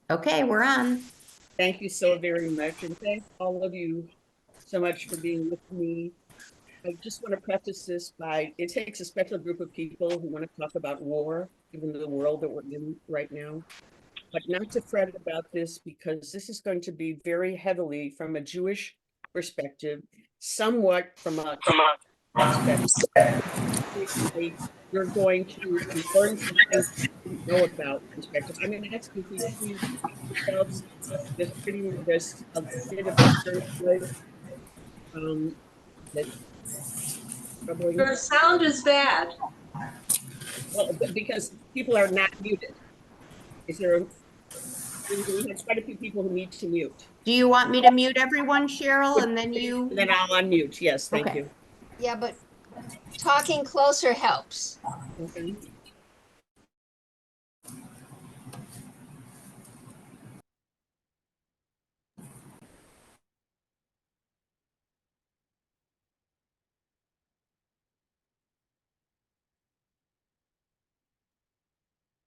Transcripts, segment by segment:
Okay, we're on. Thank you so very much, and thank all of you so much for being with me. I just want to preface this by it takes a special group of people who want to talk about war, given the world that we're in right now, but not to fret about this because this is going to be very heavily from a Jewish perspective, somewhat from a perspective. You're going to learn some things you didn't know about perspective. I'm going to ask you if you please yourselves just pretty just a bit of background noise that's troubling. Your sound is bad. Well, because people are not muted. Is there? We have quite a few people who need to mute. Do you want me to mute everyone, Cheryl, Would and then you- you? Then I'll unmute. Yes, thank Okay. you. Yeah, but talking closer helps. Okay.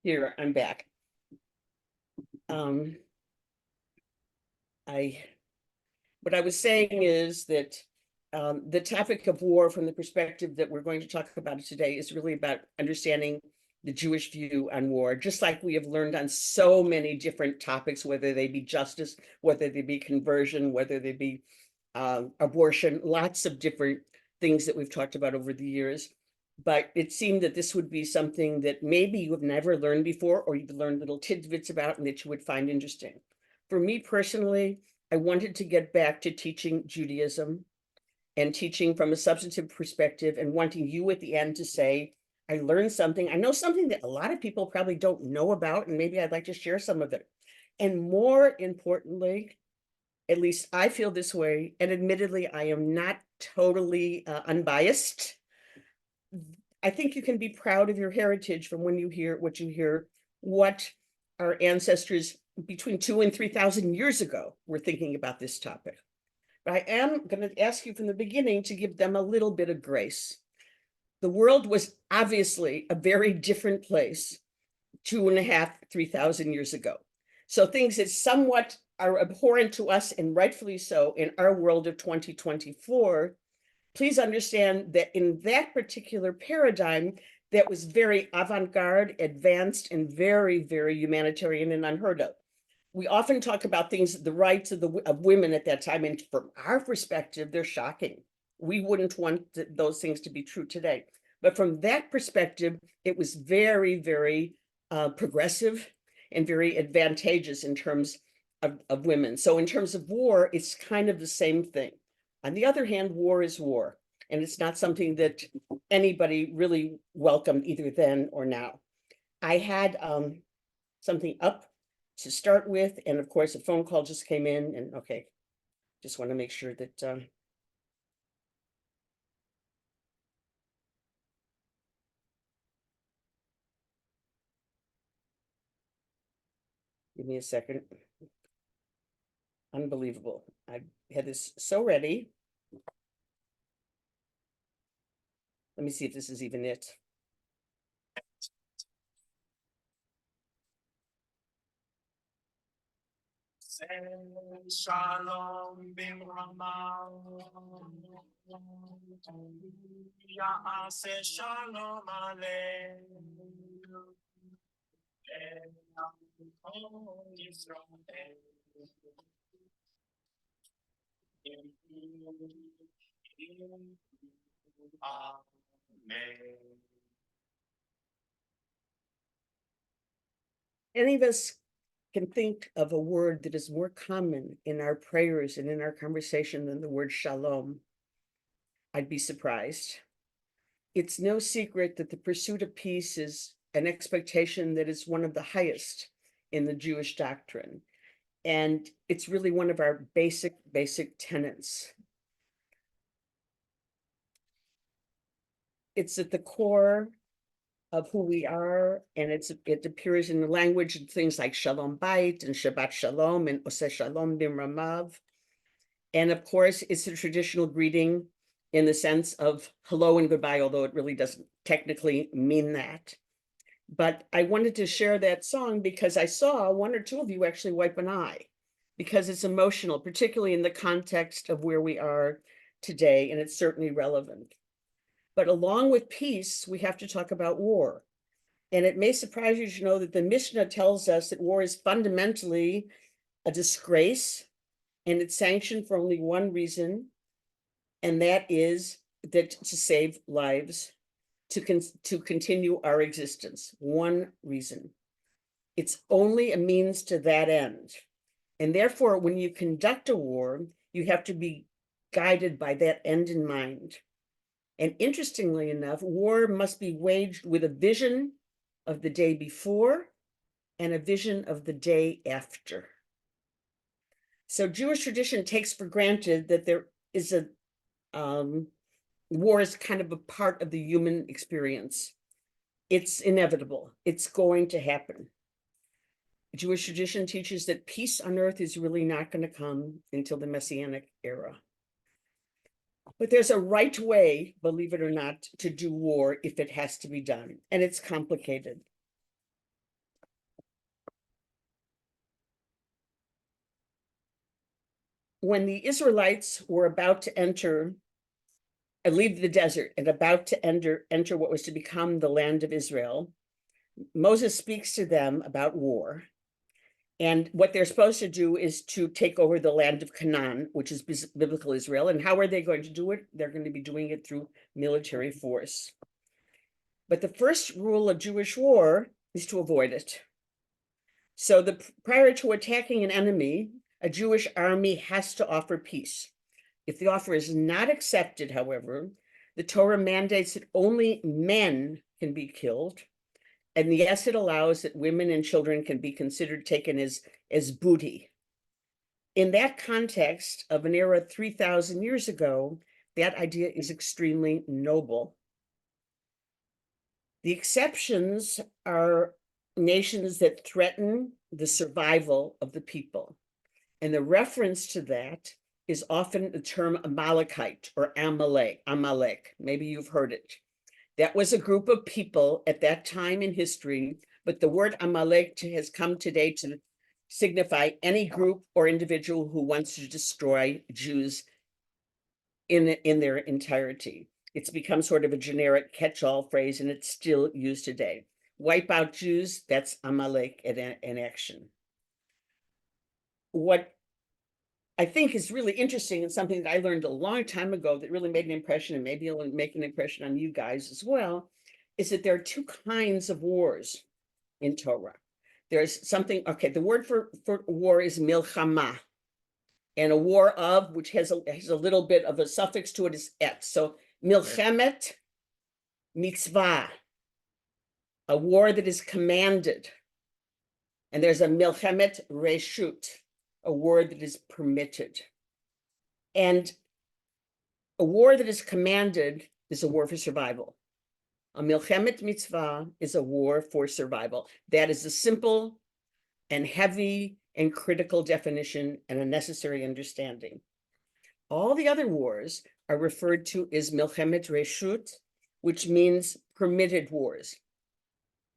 Here, I'm back. Um, I what I was saying is that the topic of war, from the perspective that we're going to talk about today, is really about understanding the Jewish view on war, just like we have learned on so many different topics, whether they be justice, whether they be conversion, whether they be abortion, lots of different things that we've talked about over the years. But it seemed that this would be something that maybe you have never learned before, or you've learned little tidbits about and that you would find interesting. For me personally, I wanted to get back to teaching Judaism and teaching from a substantive perspective and wanting you at the end to say, I learned something. I know something that a lot of people probably don't know about, and maybe I'd like to share some of it. And more importantly, at least I feel this way, and admittedly, I am not totally unbiased. I think you can be proud of your heritage from when you hear what our ancestors between 2,000 and 3,000 years ago were thinking about this topic. But I am going to ask you from the beginning to give them a little bit of grace. The world was obviously a very different place 2.5, 3,000 years ago. So things that somewhat are abhorrent to us, and rightfully so, in our world of 2024, please understand that in that particular paradigm, that was very avant-garde, advanced, and very, very humanitarian and unheard of. We often talk about things, the rights of women at that time, and from our perspective, they're shocking. We wouldn't want those things to be true today. But from that perspective, it was very, very progressive and very advantageous in terms of women. So in terms of war, it's kind of the same thing. On the other hand, war is war, and it's not something that anybody really welcomed either then or now. I had something up to start with, and of course, a phone call just came in, and okay, just want to make sure that give me a second. Unbelievable. I had this so ready. Let me see if this is even it. Shalom Bimrama Yaase Shalom Aleinu Israel Amen. Any of us can think of a word that is more common in our prayers and in our conversation than the word shalom? I'd be surprised. It's no secret that the pursuit of peace is an expectation that is one of the highest in the Jewish doctrine. And it's really one of our basic tenets. It's at the core of who we are, and it appears in the language and things like Shalom Bait and Shabbat Shalom and Oseh Shalom Bimramav. And of course, it's a traditional greeting in the sense of hello and goodbye, although it really doesn't technically mean that. But I wanted to share that song because I saw one or two of you actually wipe an eye, because it's emotional, particularly in the context of where we are today, and it's certainly relevant. But along with peace, we have to talk about war. And it may surprise you to know that the Mishnah tells us that war is fundamentally a disgrace, and it's sanctioned for only one reason, and that is that to save lives, to continue our existence. One reason. It's only a means to that end. And therefore, when you conduct a war, you have to be guided by that end in mind. And interestingly enough, war must be waged with a vision of the day before and a vision of the day after. So Jewish tradition takes for granted that there is a war is kind of a part of the human experience. It's inevitable. It's going to happen. Jewish tradition teaches that peace on earth is really not going to come until the Messianic era. But there's a right way, believe it or not, to do war if it has to be done, and it's complicated. When the Israelites were about to leave the desert and about to enter what was to become the land of Israel, Moses speaks to them about war. And what they're supposed to do is to take over the land of Canaan, which is biblical Israel. And how are they going to do it? They're going to be doing it through military force. But the first rule of Jewish war is to avoid it. So prior to attacking an enemy, a Jewish army has to offer peace. If the offer is not accepted, however, the Torah mandates that only men can be killed. And yes, it allows that women and children can be considered taken as booty. In that context of an era 3,000 years ago, that idea is extremely noble. The exceptions are nations that threaten the survival of the people. And the reference to that is often the term Amalekite or Amalek. Maybe you've heard it. That was a group of people at that time in history, but the word Amalek has come today to signify any group or individual who wants to destroy Jews in their entirety. It's become sort of a generic catch-all phrase, and it's still used today. Wipe out Jews, that's Amalek in action. What I think is really interesting and something that I learned a long time ago that really made an impression, and maybe it'll make an impression on you guys as well, is that there are two kinds of wars in Torah. There's something, okay, the word for war is milchama, and a war of, which has a little bit of a suffix to it, is et. So milchemet mitzvah, a war that is commanded. And there's a milchemet reshut, a war that is permitted. And a war that is commanded is a war for survival. A milchemet mitzvah is a war for survival. That is a simple and heavy and critical definition and a necessary understanding. All the other wars are referred to as milchemet reshut, which means permitted wars.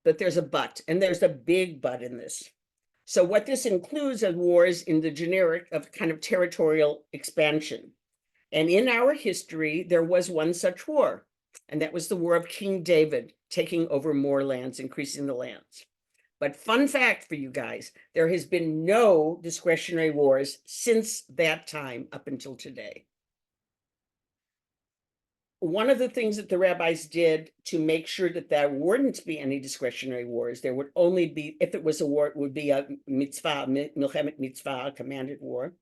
But there's a but, and there's a big but in this. So what this includes are wars in the generic of kind of territorial expansion. And in our history, there was one such war, and that was the war of King David, taking over more lands, increasing the lands. But fun fact for you guys, there has been no discretionary wars since that time up until today. One of the things that the rabbis did to make sure that there wouldn't be any discretionary wars, there would only be, if it was a war, it would be a mitzvah, milchemet mitzvah, a commanded war.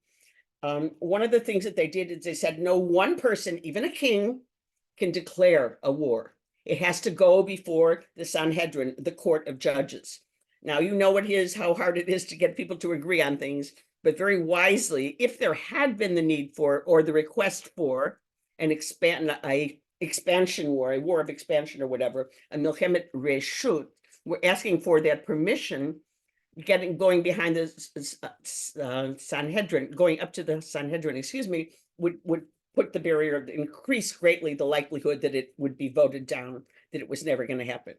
One of the things that they did is they said, no one person, even a king, can declare a war. It has to go before the Sanhedrin, the court of judges. Now, you know how hard it is to get people to agree on things, but very wisely, if there had been the need for, or the request for, an expansion war, a war of expansion or whatever, a milchemet reshut, we're asking for that permission, going behind the Sanhedrin, going up to the Sanhedrin, excuse me, would put the barrier, increase greatly the likelihood that it would be voted down, that it was never going to happen.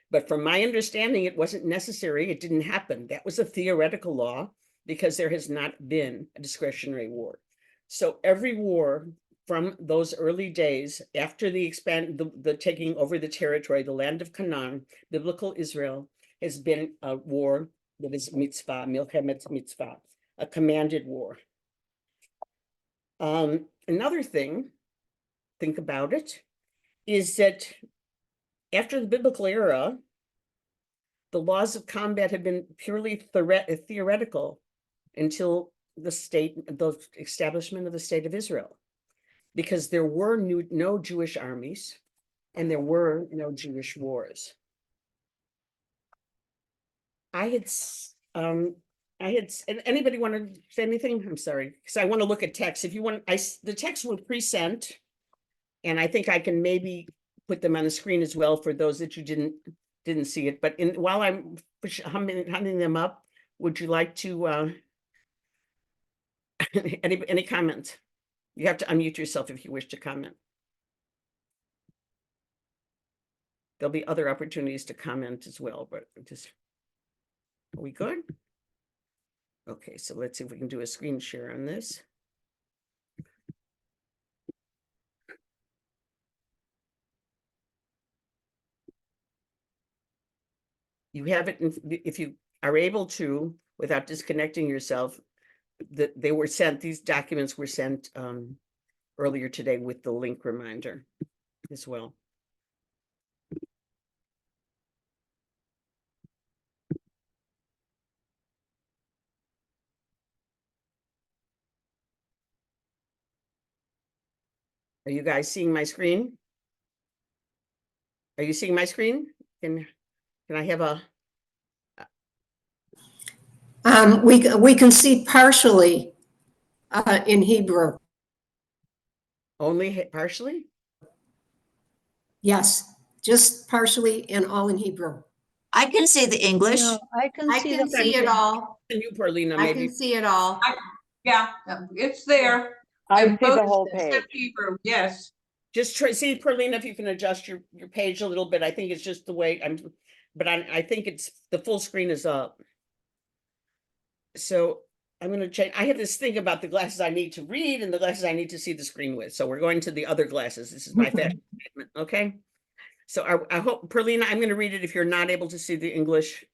But from my understanding, it wasn't necessary. It didn't happen. That was a theoretical law because there has not been a discretionary war. So every war from those early days, after the taking over the territory, the land of Canaan, biblical Israel, has been a war that is mitzvah, milchemet mitzvah, a commanded war. Another thing, think about it, is that after the biblical era, the laws of combat have been purely theoretical until the establishment of the state of Israel, because there were no Jewish armies and there were no Jewish wars. Anybody want to say anything? I'm sorry, because I want to look at text. If you want, the texts were pre-sent, and I think I can maybe put them on the screen as well for those that you didn't see it. But while I'm humming them up, would you like to any comments? You have to unmute yourself if you wish to comment. There'll be other opportunities to comment as well, but just, are we good? Okay, so let's see if we can do a screen share on this. You have it, if you are able to, without disconnecting yourself, that they were sent, these documents were sent earlier today with the link reminder as well. Are you guys seeing my screen? Are you seeing my screen? Can I have a? We can see partially in Hebrew. Only partially? Yes, just partially and all in Hebrew. I can see the English. No, I can I see can see it all. And you, Perlina, I maybe. can see it all. Yeah, it's there. I And see the both whole except page. Hebrew, yes. Just try, see, Perlina, if you can adjust your page a little bit. I think it's just the way but I think it's, the full screen is up. So I'm going to change. I have this thing about the glasses I need to read and the glasses I need to see the screen with. So we're going to the other glasses. This is my fashion statement. Okay. So I hope, Perlina, I'm going to read it if you're not able to see the English.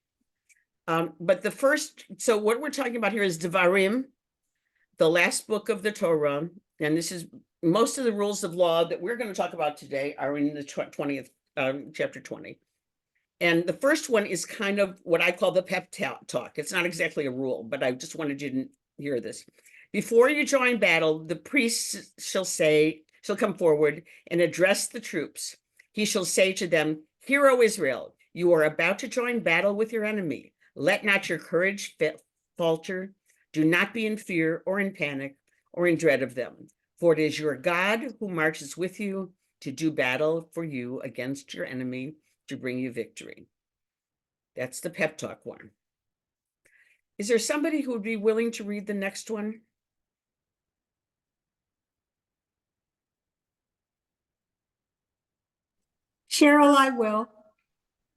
But the first, so what we're talking about here is Devarim, the last book of the Torah. And this is, most of the rules of law that we're going to talk about today are in the 20th, chapter 20. And the first one is kind of what I call the pep talk. It's not exactly a rule, but I just wanted you to hear this. Before you join battle, the priest shall come forward and address the troops. He shall say to them, "Hear, O Israel, you are about to join battle with your enemy. Let not your courage falter. Do not be in fear or in panic or in dread of them. For it is your God who marches with you to do battle for you against your enemy, to bring you victory." That's the pep talk one. Is there somebody who would be willing to read the next one? Cheryl, I will.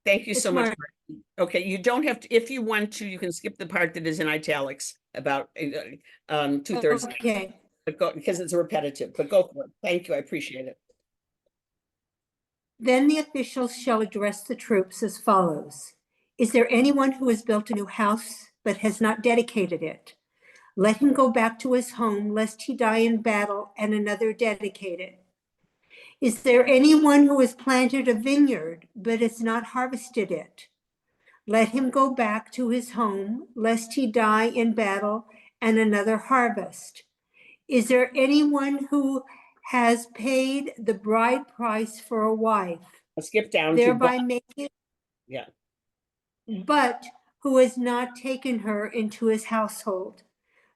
Thank you It's so much. Mark. Marty. Okay, you don't have to, if you want to, you can skip the part that is in italics about 2/3, Okay. but go, because it's repetitive, but go for it. Thank you, I appreciate it. Then the officials shall address the troops as follows. Is there anyone who has built a new house but has not dedicated it? Let him go back to his home, lest he die in battle and another dedicate it. Is there anyone who has planted a vineyard but has not harvested it? Let him go back to his home, lest he die in battle and another harvest. Is there anyone who has paid the bride price for a wife, I'll skip down thereby to, making, yeah, but who has not taken her into his household?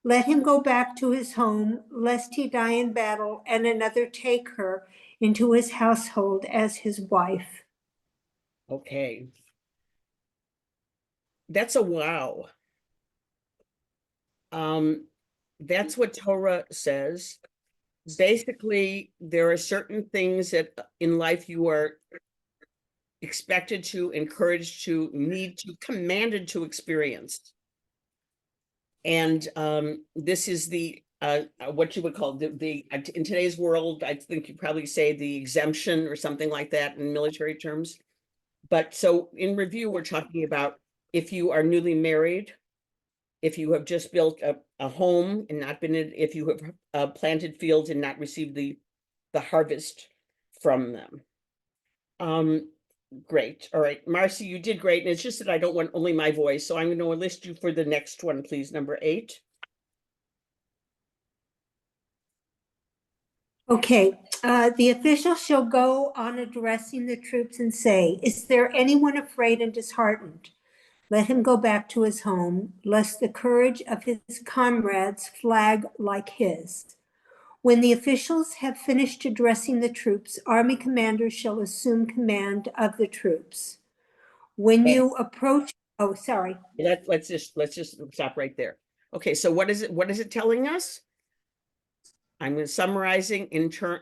Let him go back to his home, lest he die in battle and another take her into his household as his wife. okay. That's a wow. That's what Torah says. Basically, there are certain things that in life you are expected to, encouraged to, need to, commanded to experience. And this is the what you would call the in today's world, I think you probably say the exemption or something like that in military terms. But so in review, we're talking about if you are newly married, if you have just built a home and not been in, if you have planted fields and not received the harvest from them. Great. All right, Marcy, you did great. And it's just that I don't want only my voice. So I'm going to enlist you for the next one, please, number 8. Okay, the official shall go on addressing the troops and say, is there anyone afraid and disheartened? Let him go back to his home, lest the courage of his comrades flag like his. When the officials have finished addressing the troops, army commanders shall assume command of the troops. When you approach, oh, sorry. Let's just stop right there. Okay, so what is it telling us? I'm summarizing in turn.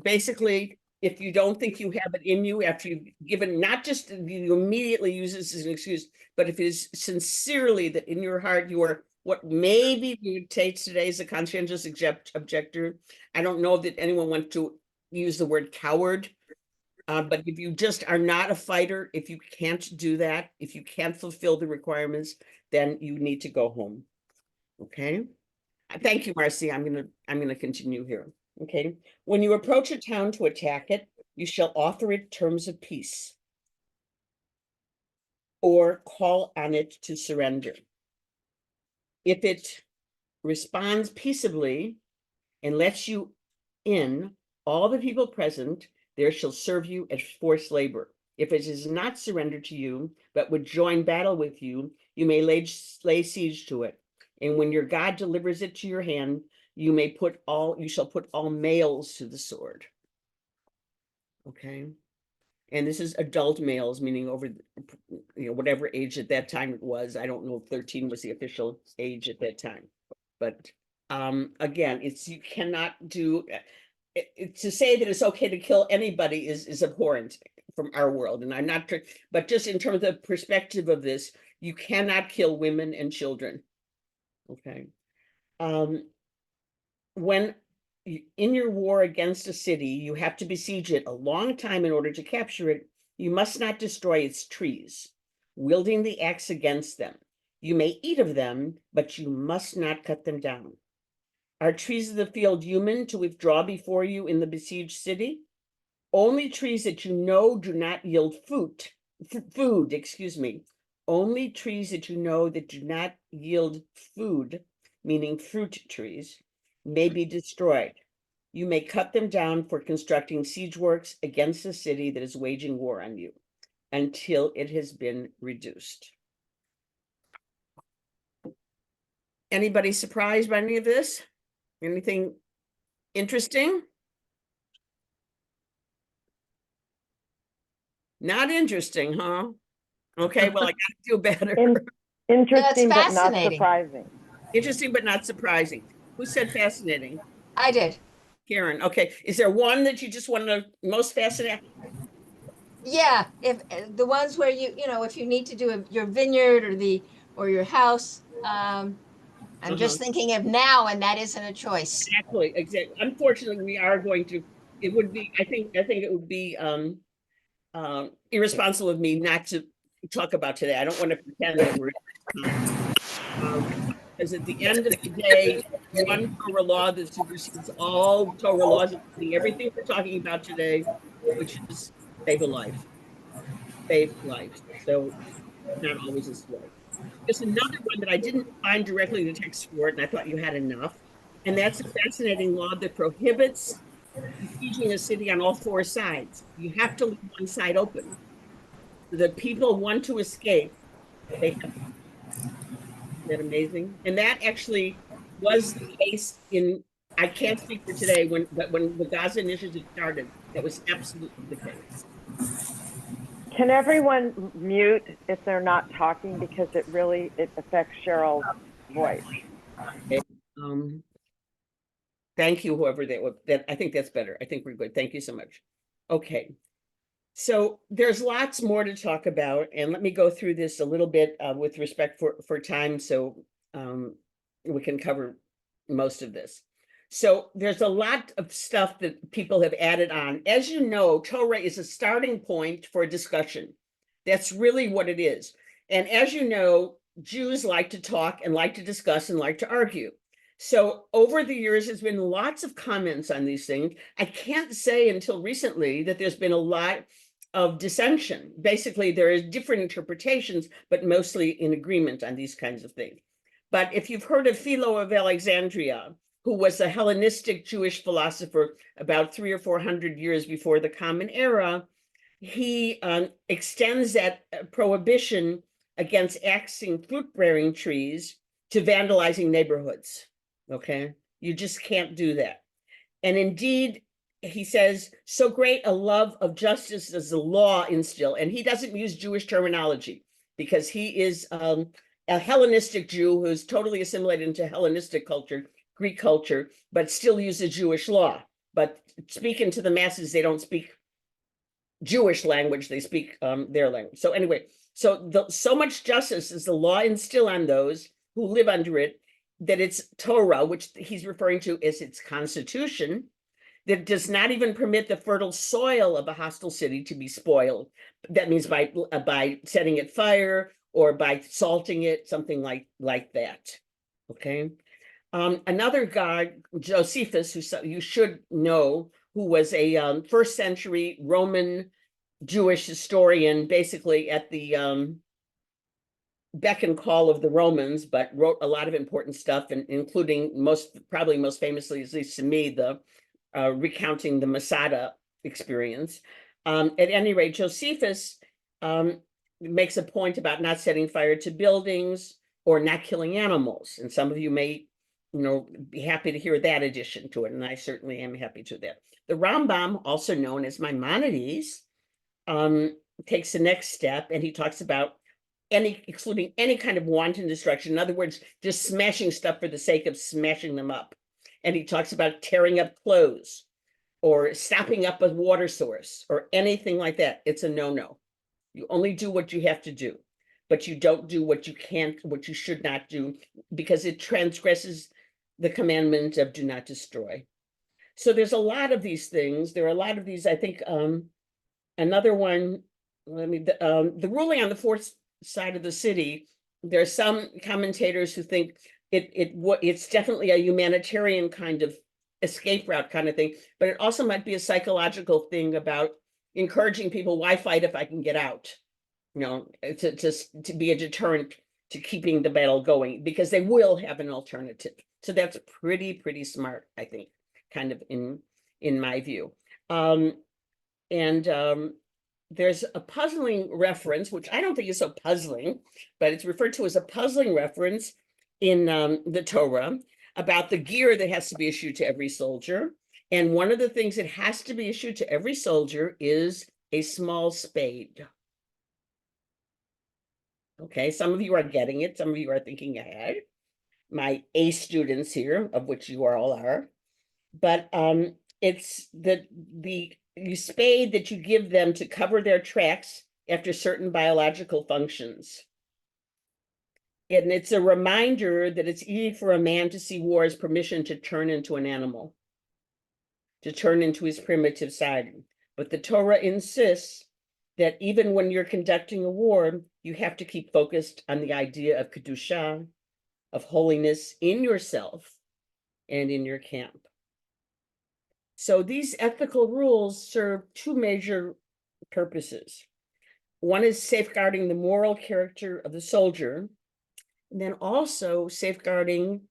Basically, if you don't think you have it in you after you've given, not just you immediately use this as an excuse, but if it is sincerely that in your heart you are what maybe we would take today as a conscientious objector. I don't know that anyone wants to use the word coward, but if you just are not a fighter, if you can't do that, if you can't fulfill the requirements, then you need to go home. Okay. Thank you, Marcy. I'm gonna continue here. Okay. When you approach a town to attack it, you shall offer it terms of peace or call on it to surrender. If it responds peaceably and lets you in, all the people present there shall serve you as forced labor. If it is not surrendered to you, but would join battle with you, you may lay siege to it. And when your God delivers it to your hand, you shall put all males to the sword. Okay. And this is adult males, meaning over, whatever age at that time it was. I don't know if 13 was the official age at that time. But again, you cannot do, to say that it's okay to kill anybody is abhorrent from our world. And I'm not, but just in terms of the perspective of this, you cannot kill women and children. Okay. When in your war against a city, you have to besiege it a long time in order to capture it. You must not destroy its trees, wielding the axe against them. You may eat of them, but you must not cut them down. Are trees of the field human to withdraw before you in the besieged city? Only trees that you know do not yield food, only trees that you know that do not yield food, meaning fruit trees, may be destroyed. You may cut them down for constructing siege works against the city that is waging war on you until it has been reduced. Anybody surprised by any of this? Anything interesting? Not interesting, huh? Okay, well, I gotta do better. That's Interesting, but not fascinating. surprising. Interesting, but not surprising. Who said fascinating? I did. Karen. Okay, is there one that you just want to most fascinating? Yeah, if the ones where if you need to do your vineyard or your house, I'm just thinking of now, and that isn't a choice. Exactly. Unfortunately, we are going to. It would be. I think it would be irresponsible of me not to talk about today. I don't want to pretend that we're. Because at the end of the day, one Torah law that supersedes all Torah laws, including everything we're talking about today, which is save a life. Save life. So not always this way. There's another one that I didn't find directly in the text for it, and I thought you had enough. And that's a fascinating law that prohibits besieging a city on all 4 sides. You have to leave one side open. The people want to escape. They have. Isn't that amazing? And that actually was the case I can't speak for today, but when the Gaza initiative started, that was absolutely the case. Can everyone mute if they're not talking, because it affects Cheryl's voice? Okay. Thank you, whoever that was. I think that's better. I think we're good. Thank you so much. Okay. So there's lots more to talk about, and let me go through this a little bit with respect for time, so we can cover most of this. So there's a lot of stuff that people have added on. As you know, Torah is a starting point for a discussion. That's really what it is. And as you know, Jews like to talk and like to discuss and like to argue. So over the years, there's been lots of comments on these things. I can't say until recently that there's been a lot of dissension. Basically, there are different interpretations, but mostly in agreement on these kinds of things. But if you've heard of Philo of Alexandria, who was a Hellenistic Jewish philosopher about 300 or 400 years before the Common Era, he extends that prohibition against axing fruit-bearing trees to vandalizing neighborhoods. Okay, you just can't do that. And indeed, he says, so great a love of justice does the law instill. And he doesn't use Jewish terminology because he is a Hellenistic Jew who's totally assimilated into Hellenistic culture, Greek culture, but still uses Jewish law. But speaking to the masses, they don't speak Jewish language, they speak their language. So anyway, so much justice is the law instill on those who live under it, that it's Torah, which he's referring to as its constitution, that does not even permit the fertile soil of a hostile city to be spoiled. That means by setting it fire or by salting it, something like that. Okay. Another guy, Josephus, who you should know, who was a first century Roman Jewish historian, basically at the beck and call of the Romans, but wrote a lot of important stuff, and including probably most famously, at least to me, the recounting the Masada experience. At any rate, Josephus makes a point about not setting fire to buildings or not killing animals. And some of you may, be happy to hear that addition to it. And I certainly am happy to that. The Rambam, also known as Maimonides, takes the next step, and he talks about excluding any kind of wanton destruction. In other words, just smashing stuff for the sake of smashing them up. And he talks about tearing up clothes or stopping up a water source or anything like that. It's a no-no. You only do what you have to do, but you don't do what you should not do, because it transgresses the commandment of do not destroy. So there's a lot of these things. There are a lot of these, I think, another one, the ruling on the fourth side of the city, there are some commentators who think it's definitely a humanitarian kind of escape route kind of thing, but it also might be a psychological thing about encouraging people, why fight if I can get out? To be a deterrent to keeping the battle going, because they will have an alternative. So that's pretty smart, I think, kind of in my view. There's a puzzling reference, which I don't think is so puzzling, but it's referred to as a puzzling reference in the Torah about the gear that has to be issued to every soldier. And one of the things that has to be issued to every soldier is a small spade. Okay, some of you are getting it. Some of you are thinking ahead. My A students here, of which you all are. But it's the spade that you give them to cover their tracks after certain biological functions. And it's a reminder that it's easy for a man to see war as permission to turn into an animal, to turn into his primitive side. But the Torah insists that even when you're conducting a war, you have to keep focused on the idea of kedusha, of holiness in yourself and in your camp. So these ethical rules serve two major purposes. One is safeguarding the moral character of the soldier, and then also safeguarding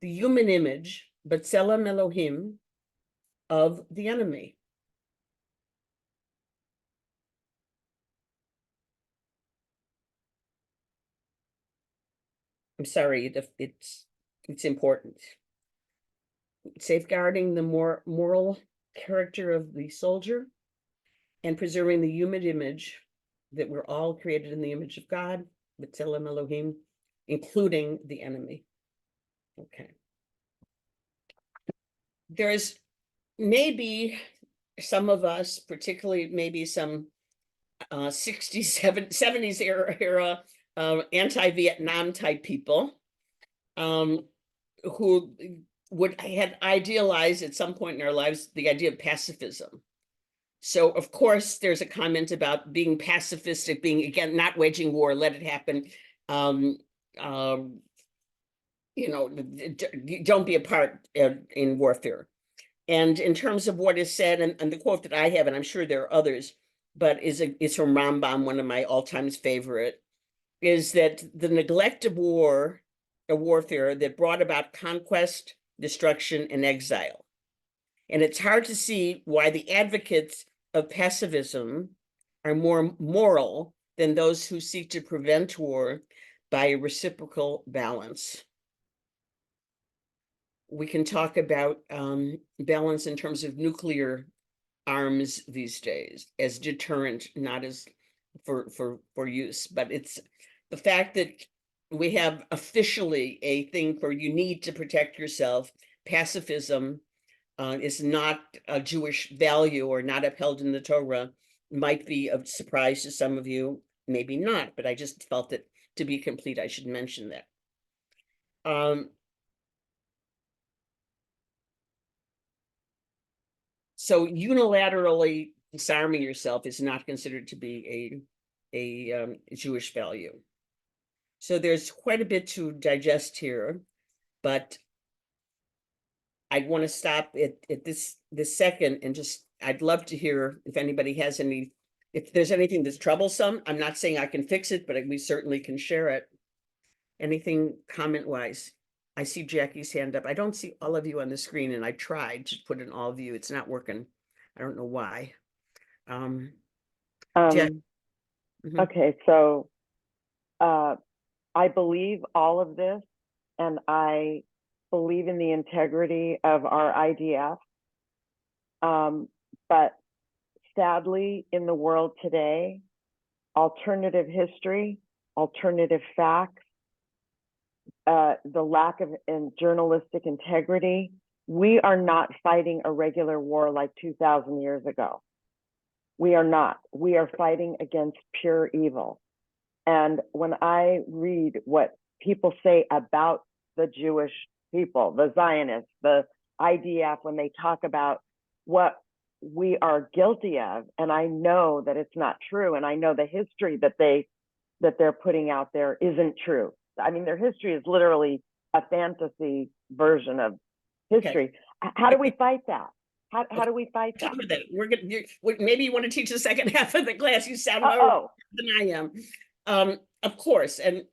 the human image, B'Tselem Elohim, of the enemy. I'm sorry, it's important. Safeguarding the moral character of the soldier and preserving the human image, that we're all created in the image of God, B'Tselem Elohim, including the enemy. Okay. There's maybe some of us, particularly maybe some 70s era anti-Vietnam type people who had idealized at some point in our lives the idea of pacifism. So of course there's a comment about being pacifistic, being again not waging war, let it happen. Don't be a part in warfare. And in terms of what is said, and the quote that I have, and I'm sure there are others, but is from Rambam, one of my all-time favorite, is that the neglect of war, a warfare that brought about conquest, destruction, and exile. And it's hard to see why the advocates of pacifism are more moral than those who seek to prevent war by a reciprocal balance. We can talk about balance in terms of nuclear arms these days as deterrent, not as for use, but it's the fact that we have officially a thing for you need to protect yourself. Pacifism is not a Jewish value or not upheld in the Torah. Might be of surprise to some of you, maybe not, but I just felt that to be complete, I should mention that. So unilaterally disarming yourself is not considered to be a Jewish value. So there's quite a bit to digest here, but I want to stop at this second and just, I'd love to hear if anybody has any, if there's anything that's troublesome. I'm not saying I can fix it, but we certainly can share it. Anything comment-wise? I see Jackie's hand up. I don't see all of you on the screen, and I tried to put in all of you. It's not working. I don't know why. Jack. Mhm. Okay, so I believe all of this, and I believe in the integrity of our IDF. But sadly, in the world today, alternative history, alternative facts, the lack of journalistic integrity, we are not fighting a regular war like 2,000 years ago. We are not. We are fighting against pure evil. And when I read what people say about the Jewish people, the Zionists, the IDF, when they talk about what we are guilty of, and I know that it's not true, and I know the history that they're putting out there isn't true. I mean, their history is literally a fantasy version of history. Okay. How do we fight that? How do we fight that? We're gonna maybe you want to teach the second half of the class. You sound more than I am. Of course, and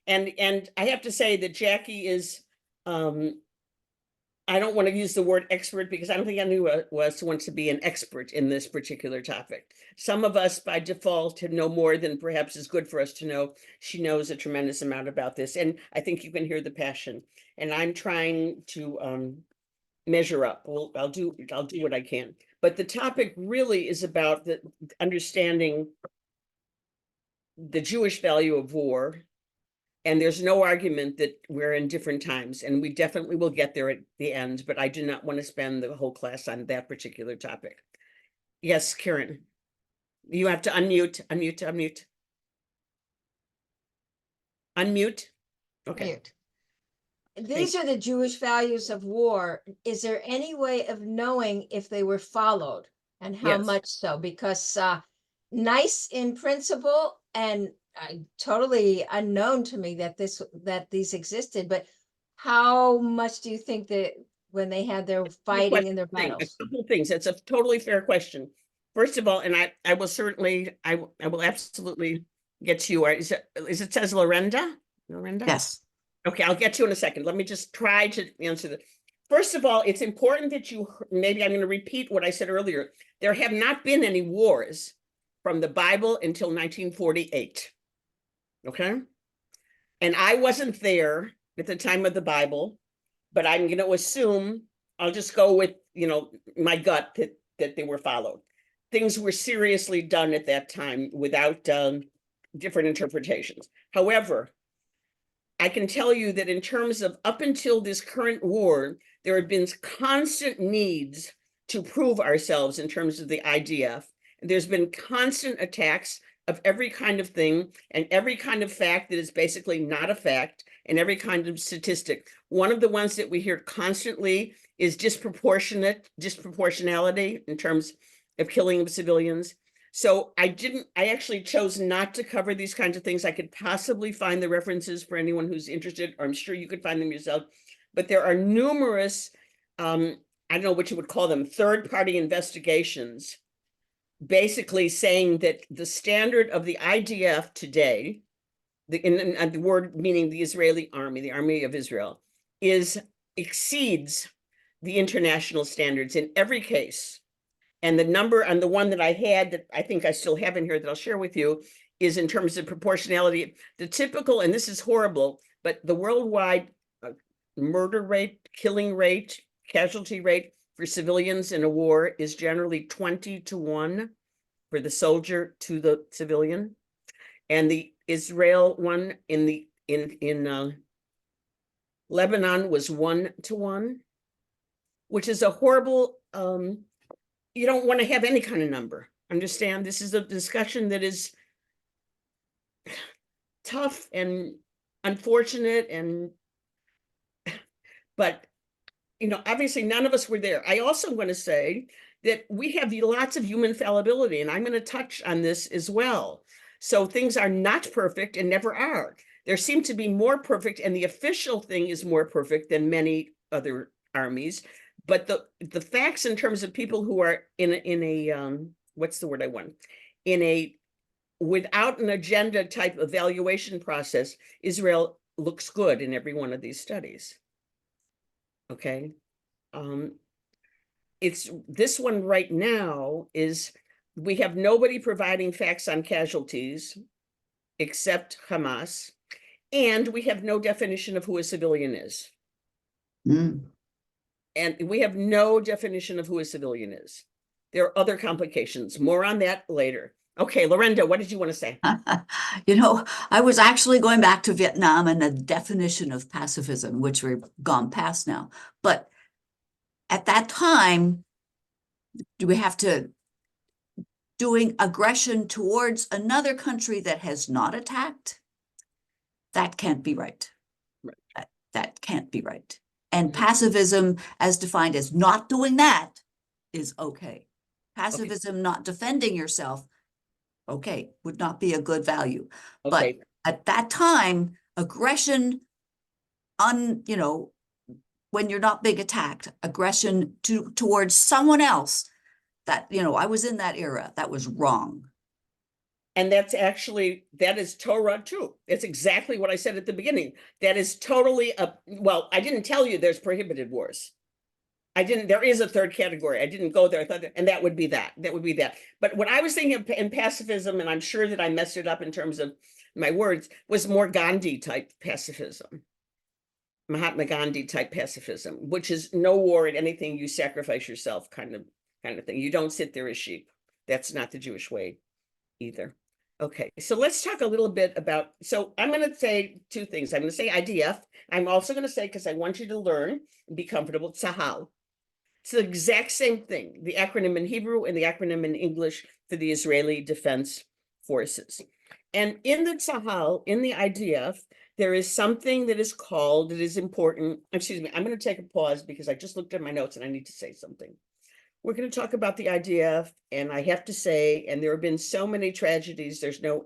I have to say that Jackie is. I don't want to use the word expert because I don't think anyone wants to be an expert in this particular topic. Some of us by default know more than perhaps is good for us to know. She knows a tremendous amount about this, and I think you can hear the passion. And I'm trying to measure up. Well, I'll do what I can. But the topic really is about the understanding the Jewish value of war. And there's no argument that we're in different times, and we definitely will get there at the end, but I do not want to spend the whole class on that particular topic. Yes, Karen, you have to unmute. Unmute. Okay. Mute. These are the Jewish values of war. Is there any way of knowing if they were followed and how much so? Because nice in principle and totally unknown to me that these existed, but how much do you think that when they had their fighting in their battles? A couple things. That's a totally fair question. First of all, and I will certainly, I will absolutely get to you. Is it says Lorenda? Yes. Okay, I'll get to you in a second. Let me just try to answer that. First of all, it's important that maybe I'm going to repeat what I said earlier. There have not been any wars from the Bible until 1948. Okay? And I wasn't there at the time of the Bible, but I'm going to assume, I'll just go with, my gut that they were followed. Things were seriously done at that time without different interpretations. However, I can tell you that in terms of up until this current war, there have been constant needs to prove ourselves in terms of the IDF. There's been constant attacks of every kind of thing and every kind of fact that is basically not a fact, and every kind of statistic. One of the ones that we hear constantly is disproportionality in terms of killing of civilians. So I actually chose not to cover these kinds of things. I could possibly find the references for anyone who's interested, or I'm sure you could find them yourself, but there are numerous, I don't know what you would call them, third-party investigations, basically saying that the standard of the IDF today, the word meaning the Israeli army, the army of Israel, exceeds the international standards in every case. And the number on the one that I had that I think I still have in here that I'll share with you is in terms of proportionality. The typical, and this is horrible, but the worldwide murder rate, killing rate, casualty rate for civilians in a war is generally 20-1 for the soldier to the civilian. And the Israel one in Lebanon was 1-1, which is a horrible, you don't want to have any kind of number. Understand, this is a discussion that is tough and unfortunate, but obviously none of us were there. I also want to say that we have lots of human fallibility, and I'm going to touch on this as well. So things are not perfect and never are. There seem to be more perfect, and the official thing is more perfect than many other armies. But the facts in terms of people who are in a what's the word I want? Without an agenda type evaluation process, Israel looks good in every one of these studies. Okay. It's this one right now is we have nobody providing facts on casualties except Hamas, and we have no definition of who a civilian is. And we have no definition of who a civilian is. There are other complications. More on that later. Okay, Lorenda, what did you want to say? I was actually going back to Vietnam and the definition of pacifism, which we've gone past now. But at that time, do we have to doing aggression towards another country that has not attacked? That can't be right. That can't be right. And pacifism, as defined as not doing that, is okay. Pacifism, not defending yourself, okay, would not be a good value. Okay. But at that time, aggression when you're not being attacked, aggression towards someone else, that, I was in that era, that was wrong. And that is Torah too. That's exactly what I said at the beginning. That is totally well, I didn't tell you there's prohibited wars. There is a third category. I didn't go there. I thought and that would be that. But what I was thinking in pacifism, and I'm sure that I messed it up in terms of my words, was more Gandhi type pacifism. Mahatma Gandhi type pacifism, which is no war at anything, you sacrifice yourself kind of thing. You don't sit there as sheep. That's not the Jewish way either. Okay, so let's talk a little bit about, so I'm going to say two things. I'm going to say IDF. I'm also going to say, because I want you to learn and be comfortable, Tzahal. It's the exact same thing, the acronym in Hebrew and the acronym in English for the Israeli Defense Forces. And in the Tzahal, in the IDF, there is something that is called, that is important. Excuse me, I'm going to take a pause because I just looked at my notes and I need to say something. We're going to talk about the IDF, and I have to say, and there have been so many tragedies, there's no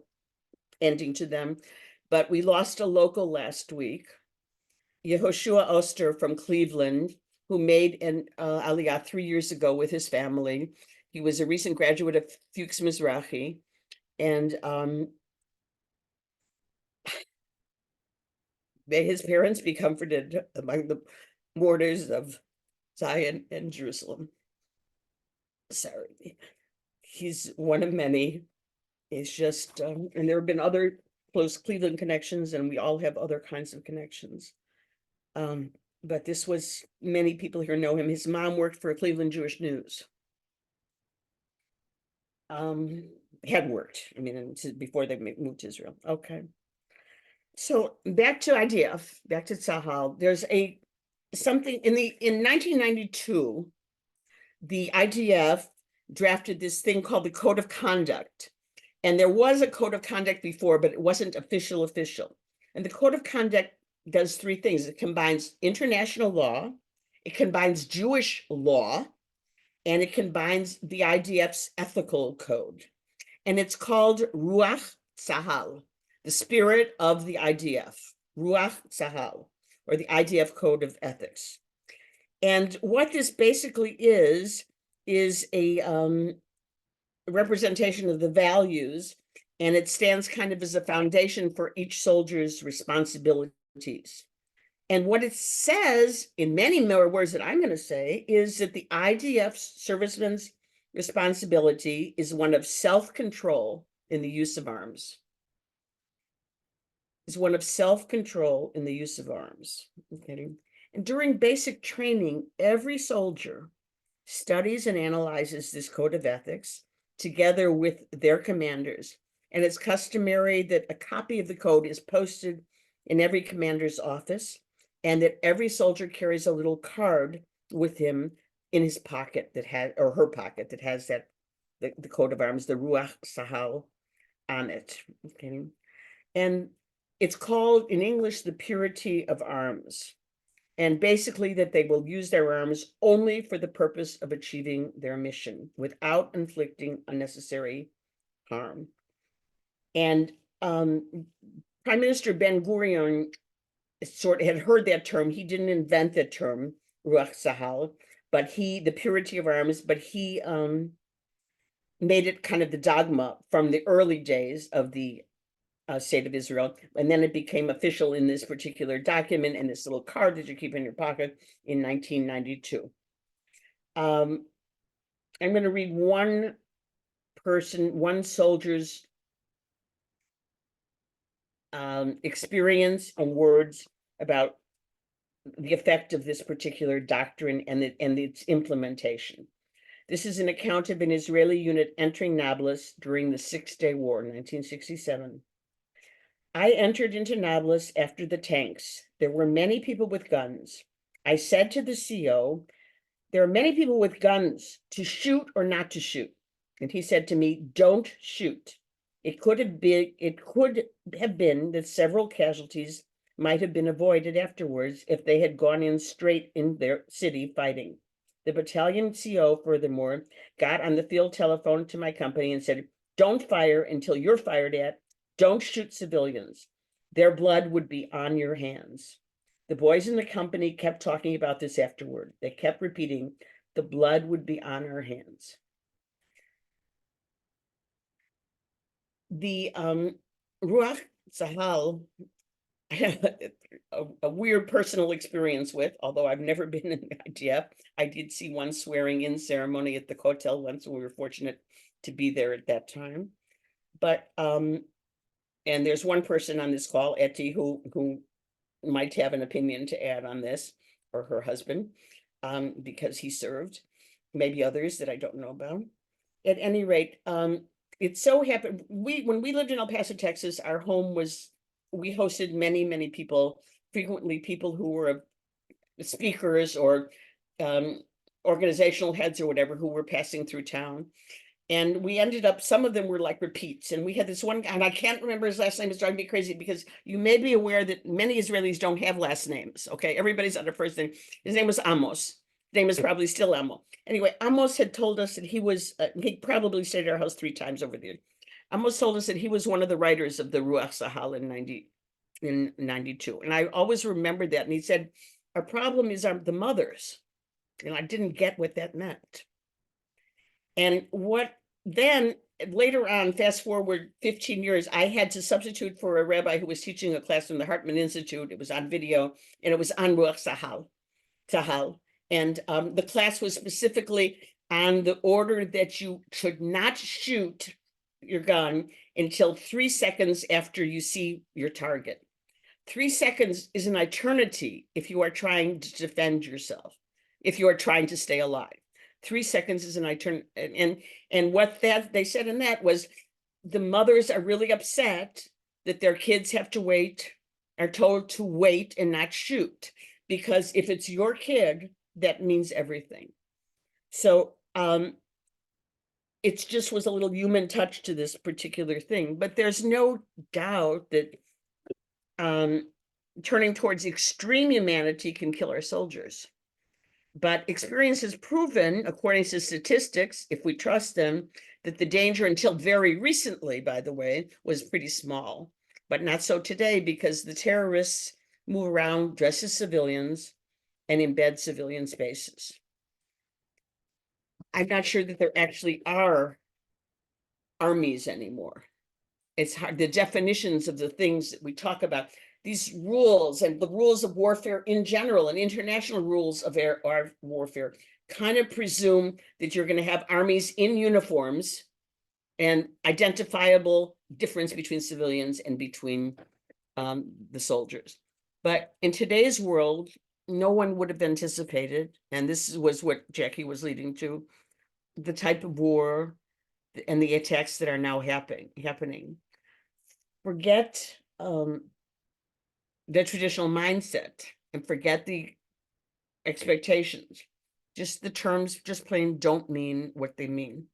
ending to them, but we lost a local last week, Yehoshua Oster from Cleveland, who made an aliyah 3 years ago with his family. He was a recent graduate of Fuchs Mizrahi, and may his parents be comforted among the mourners of Zion and Jerusalem. Sorry, he's one of many. It's just, and there have been other close Cleveland connections, and we all have other kinds of connections. But this was, many people here know him. His mom worked for Cleveland Jewish News. Had worked, I mean, before they moved to Israel. Okay. So back to IDF, back to Tzahal. There's something in 1992, the IDF drafted this thing called the Code of Conduct. And there was a Code of Conduct before, but it wasn't official. And the Code of Conduct does three things. It combines international law, it combines Jewish law, and it combines the IDF's ethical code. And it's called Ruach Tzahal, the spirit of the IDF, Ruach Tzahal, or the IDF Code of Ethics. And what this basically is a representation of the values, and it stands kind of as a foundation for each soldier's responsibilities. And what it says, in many more words that I'm going to say, is that the IDF's serviceman's responsibility is one of self-control in the use of arms. Is one of self-control in the use of arms. Okay. And during basic training, every soldier studies and analyzes this code of ethics together with their commanders. And it's customary that a copy of the code is posted in every commander's office, and that every soldier carries a little card with him in his pocket that has, or her pocket that has that, the coat of arms, the Ruach Tzahal on it. Okay. And it's called in English, the purity of arms. And basically that they will use their arms only for the purpose of achieving their mission without inflicting unnecessary harm. And Prime Minister Ben-Gurion sort of had heard that term. He didn't invent the term Ruach Tzahal, but the purity of arms, but he made it kind of the dogma from the early days of the State of Israel, and then it became official in this particular document and this little card that you keep in your pocket in 1992. I'm going to read one soldier's experience and words about the effect of this particular doctrine and its implementation. This is an account of an Israeli unit entering Nablus during the Six-Day War, 1967. I entered into Nablus after the tanks. There were many people with guns. I said to the CO, "There are many people with guns, to shoot or not to shoot." And he said to me, "Don't shoot." It could have been that several casualties might have been avoided afterwards if they had gone in straight in their city fighting. The battalion CO, furthermore, got on the field telephone to my company and said, "Don't fire until you're fired at. Don't shoot civilians. Their blood would be on your hands." The boys in the company kept talking about this afterward. They kept repeating, "The blood would be on our hands." The Ruach Tzahal, I have a weird personal experience with, although I've never been in the IDF. I did see one swearing in ceremony at the Kotel once, and we were fortunate to be there at that time. But and there's one person on this call, Etty, who might have an opinion to add on this, or her husband, because he served, maybe others that I don't know about. At any rate, it so happened, when we lived in El Paso, Texas, our home we hosted many people, frequently people who were speakers or organizational heads or whatever who were passing through town. And we ended up, some of them were like repeats. And we had this one guy, and I can't remember his last name, it's driving me crazy, because you may be aware that many Israelis don't have last names, okay? Everybody's under first name. His name was Amos. His name is probably still Amo. Anyway, Amos had told us that he was, he probably stayed at our house 3 times over there. Amos told us that he was one of the writers of the Ruach Tzahal in 92. And I always remembered that. And he said, our problem is the mothers. And I didn't get what that meant. And what then later on, fast forward 15 years, I had to substitute for a rabbi who was teaching a class from the Hartman Institute. It was on video, and it was on Ruach Tzahal. And the class was specifically on the order that you should not shoot your gun until 3 seconds after you see your target. 3 seconds is an eternity if you are trying to defend yourself, if you are trying to stay alive. 3 seconds is an eternity. And what they said in that was, the mothers are really upset that their kids have to wait, are told to wait and not shoot, because if it's your kid, that means everything. So it just was a little human touch to this particular thing. But there's no doubt that turning towards extreme humanity can kill our soldiers. But experience has proven, according to statistics, if we trust them, that the danger until very recently, by the way, was pretty small. But not so today, because the terrorists move around dressed as civilians and embed civilian spaces. I'm not sure that there actually are armies anymore. It's hard, the definitions of the things that we talk about, these rules and the rules of warfare in general and international rules of warfare kind of presume that you're going to have armies in uniforms and identifiable difference between civilians and between the soldiers. But in today's world, no one would have anticipated, and this was what Jackie was leading to, the type of war and the attacks that are now happening. Forget the traditional mindset and forget the expectations. Just the terms just plain don't mean what they mean.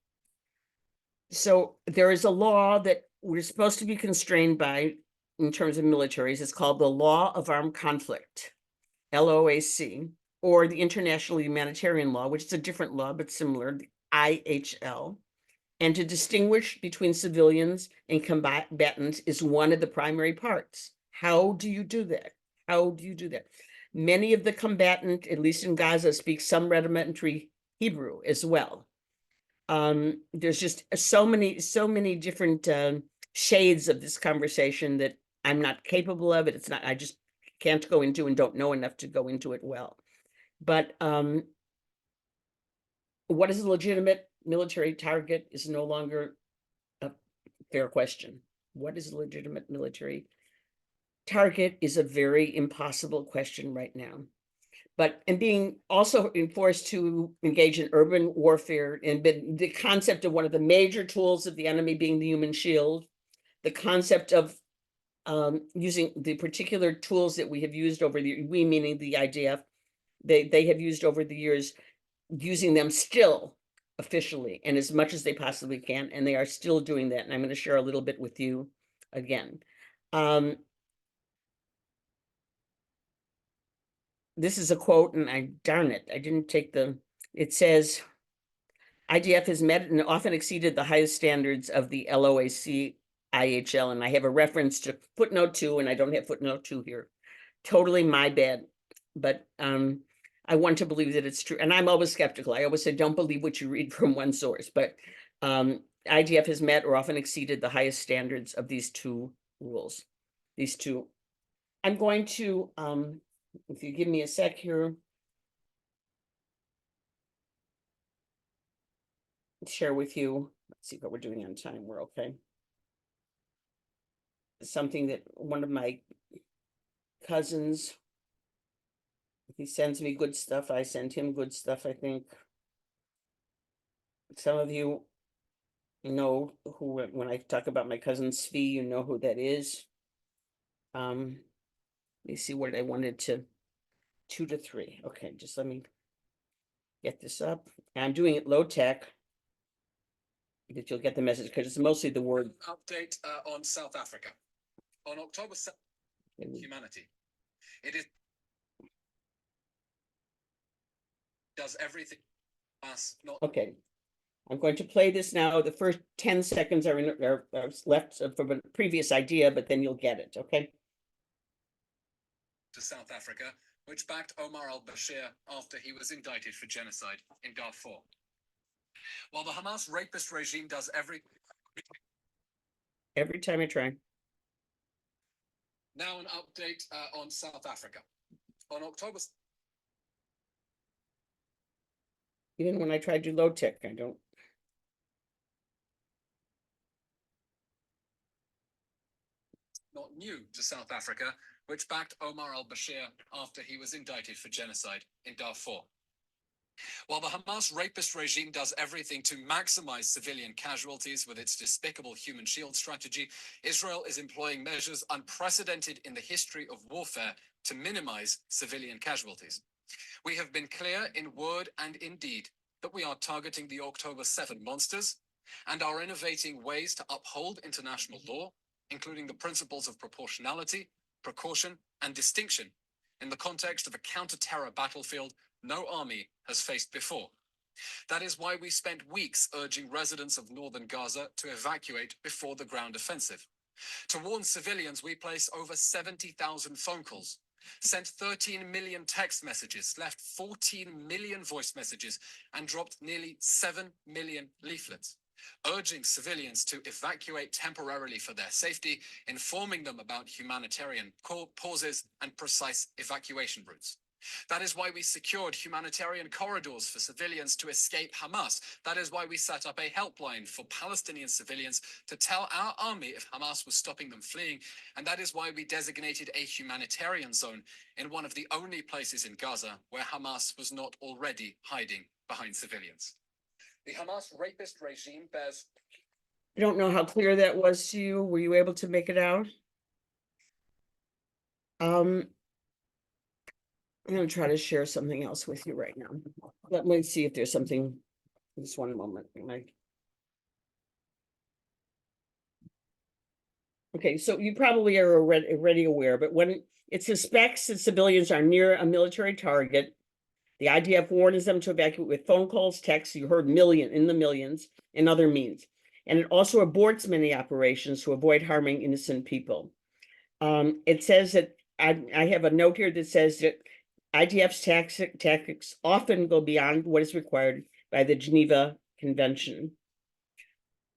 So there is a law that we're supposed to be constrained by in terms of militaries. It's called the Law of Armed Conflict, LOAC, or the International Humanitarian Law, which is a different law, but similar, the IHL. And to distinguish between civilians and combatants is one of the primary parts. How do you do that? How do you do that? Many of the combatant, at least in Gaza, speak some rudimentary Hebrew as well. There's just so many different shades of this conversation that I'm not capable of it. It's not, I just can't go into and don't know enough to go into it well. But what is a legitimate military target is no longer a fair question. What is a legitimate military target is a very impossible question right now. But and being also forced to engage in urban warfare and the concept of one of the major tools of the enemy being the human shield, the concept of using the particular tools that we have used over the, we meaning the IDF, they have used over the years, using them still officially and as much as they possibly can, and they are still doing that. And I'm going to share a little bit with you again. This is a quote, and darn it, I didn't take it says, IDF has met and often exceeded the highest standards of the LOAC IHL, and I have a reference to footnote 2, and I don't have footnote 2 here. Totally my bad, but I want to believe that it's true. And I'm always skeptical. I always say, don't believe what you read from one source, but IDF has met or often exceeded the highest standards of these two rules. These two. I'm going to, if you give me a sec here, share with you, let's see what we're doing on time. We're okay. Something that one of my cousins, he sends me good stuff. I send him good stuff, I think. Some of you know who, when I talk about my cousin Svi, you know who that is. Let me see what I wanted to, 2 to 3. Okay, just let me get this up. And I'm doing it low tech, that you'll get the message, because it's mostly the word. Update on South Africa. On October 7th, humanity. It is does everything us not. Okay. I'm going to play this now. The first 10 seconds are left from a previous idea, but then you'll get it, okay? To South Africa, which backed Omar al-Bashir after he was indicted for genocide in Darfur. While the Hamas rapist regime does every time I try. Now an update on South Africa. On October. Even when I try to do low tech, I don't. Not new to South Africa, which backed Omar al-Bashir after he was indicted for genocide in Darfur. While the Hamas rapist regime does everything to maximize civilian casualties with its despicable human shield strategy, Israel is employing measures unprecedented in the history of warfare to minimize civilian casualties. We have been clear in word and in deed that we are targeting the October 7 monsters, and are innovating ways to uphold international law, including the principles of proportionality, precaution, and distinction in the context of a counter-terror battlefield no army has faced before. That is why we spent weeks urging residents of northern Gaza to evacuate before the ground offensive. To warn civilians, we placed over 70,000 phone calls, sent 13 million text messages, left 14 million voice messages, and dropped nearly 7 million leaflets, urging civilians to evacuate temporarily for their safety, informing them about humanitarian pauses and precise evacuation routes. That is why we secured humanitarian corridors for civilians to escape Hamas. That is why we set up a helpline for Palestinian civilians to tell our army if Hamas was stopping them fleeing. And that is why we designated a humanitarian zone in one of the only places in Gaza where Hamas was not already hiding behind civilians. The Hamas rapist regime bears... I don't know how clear that was to you. Were you able to make it out? I'm going to try to share something else with you right now. Let me see if there's something. Just one moment. Okay, so you probably are already aware, but when it suspects that civilians are near a military target, the IDF warns them to evacuate with phone calls, texts, you heard in the millions, and other means. And it also aborts many operations to avoid harming innocent people. It says that, I have a note here that says that IDF's tactics often go beyond what is required by the Geneva Convention.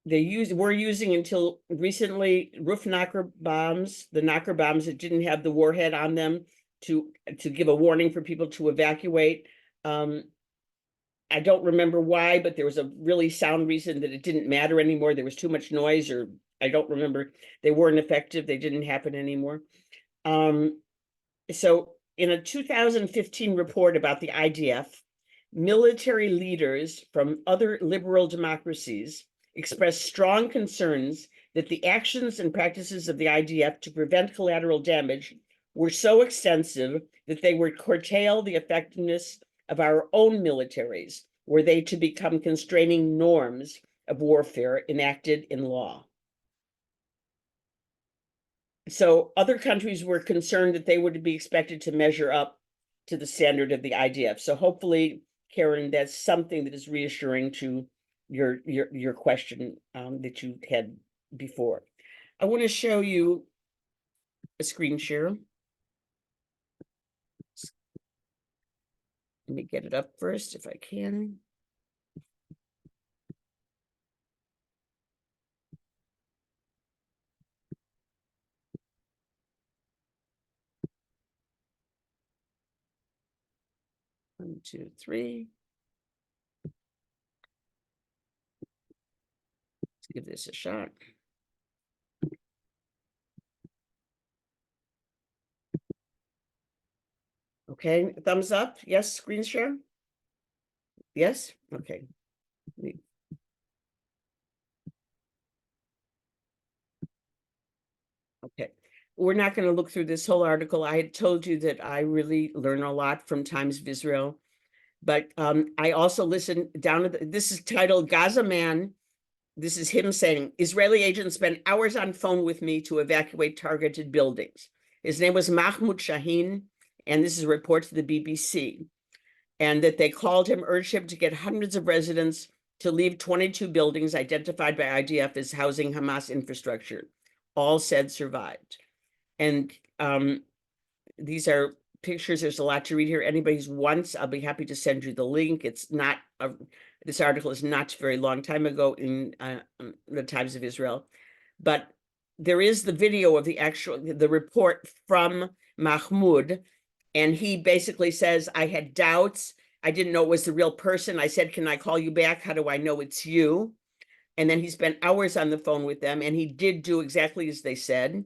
We're using until recently roof knocker bombs, the knocker bombs that didn't have the warhead on them to give a warning for people to evacuate. I don't remember why, but there was a really sound reason that it didn't matter anymore. There was too much noise, or I don't remember. They weren't effective. They didn't happen anymore. So in a 2015 report about the IDF, military leaders from other liberal democracies expressed strong concerns that the actions and practices of the IDF to prevent collateral damage were so extensive that they would curtail the effectiveness of our own militaries, were they to become constraining norms of warfare enacted in law. So other countries were concerned that they would be expected to measure up to the standard of the IDF. So hopefully, Karen, that's something that is reassuring to your question that you had before. I want to show you a screen share. Let me get it up first if I can. One, two, three. Let's give this a shot. Okay, thumbs up. Yes, screen share. Yes, okay. Okay, we're not going to look through this whole article. I had told you that I really learn a lot from Times of Israel, but I also listen down to this is titled Gaza Man. This is him saying, Israeli agents spent hours on phone with me to evacuate targeted buildings. His name was Mahmoud Shaheen, and this is a report to the BBC. And that they called him, urged him to get hundreds of residents to leave 22 buildings identified by IDF as housing Hamas infrastructure. All said survived. And these are pictures. There's a lot to read here. Anybody's wants, I'll be happy to send you the link. It's not, this article is not a very long time ago in the Times of Israel, but there is the video of the report from Mahmoud. And he basically says, I had doubts. I didn't know it was the real person. I said, can I call you back? How do I know it's you? And then he spent hours on the phone with them, and he did do exactly as they said.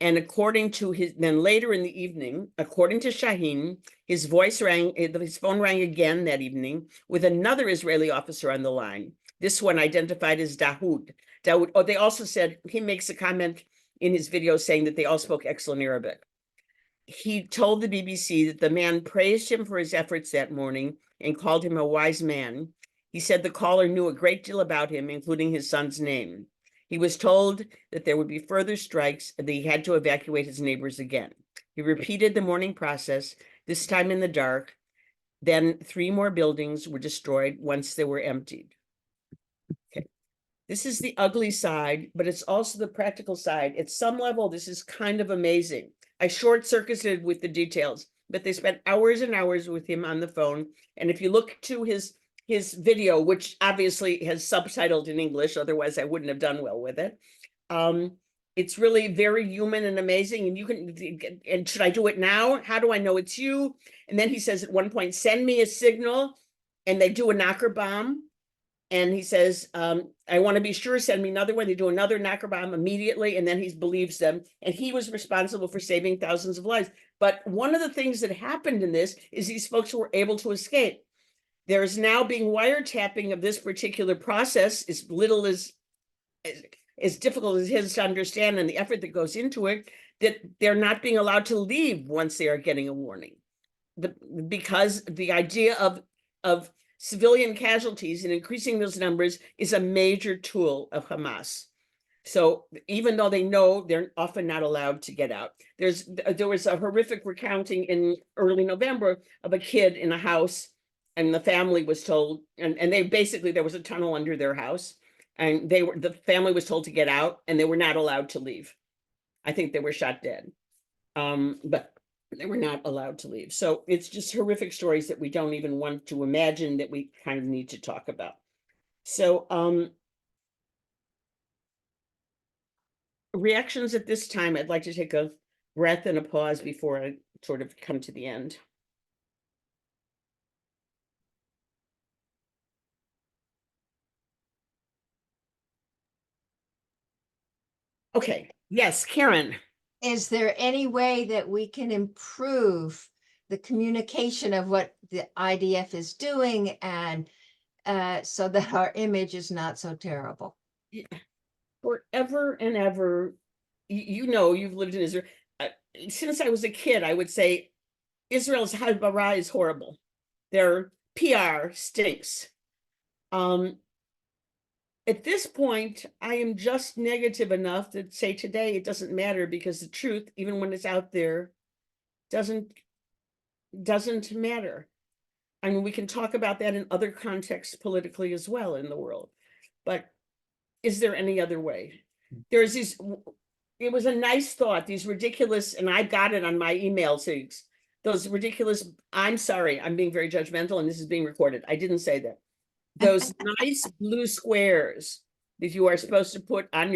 And according to then later in the evening, according to Shaheen, his phone rang again that evening with another Israeli officer on the line. This one identified as Dawood. Oh, they also said, he makes a comment in his video saying that they all spoke excellent Arabic. He told the BBC that the man praised him for his efforts that morning and called him a wise man. He said the caller knew a great deal about him, including his son's name. He was told that there would be further strikes and that he had to evacuate his neighbors again. He repeated the morning process, this time in the dark. Then 3 more buildings were destroyed once they were emptied. Okay. This is the ugly side, but it's also the practical side. At some level, this is kind of amazing. I short-circuited with the details, but they spent hours and hours with him on the phone. And if you look to his video, which obviously has subtitled in English, otherwise I wouldn't have done well with it. It's really very human and amazing. And you can, and should I do it now? How do I know it's you? And then he says at one point, send me a signal, and they do a knocker bomb. And he says, I want to be sure, send me another one. They do another knocker bomb immediately, and then he believes them. And he was responsible for saving thousands of lives. But one of the things that happened in this is these folks were able to escape. There is now being wiretapping of this particular process, as little as difficult as it is to understand and the effort that goes into it, that they're not being allowed to leave once they are getting a warning. Because the idea of civilian casualties and increasing those numbers is a major tool of Hamas. So even though they know, they're often not allowed to get out. There was a horrific recounting in early November of a kid in a house, and the family was told, and they basically, there was a tunnel under their house, and the family was told to get out, and they were not allowed to leave. I think they were shot dead, but they were not allowed to leave. So it's just horrific stories that we don't even want to imagine, that we kind of need to talk about. So reactions at this time, I'd like to take a breath and a pause before I sort of come to the end. Okay, yes, Karen. Is there any way that we can improve the communication of what the IDF is doing, and so that our image is not so terrible? Forever and ever, you know, you've lived in Israel. Since I was a kid, I would say Israel's Hasbara is horrible. Their PR stinks. At this point, I am just negative enough to say today it doesn't matter, because the truth, even when it's out there, doesn't matter. I mean, we can talk about that in other contexts politically as well in the world, but is there any other way? There's these, it was a nice thought, these ridiculous, and I got it on my email things, those ridiculous, I'm sorry, I'm being very judgmental and this is being recorded. I didn't say that. Those nice blue squares that you are supposed to put on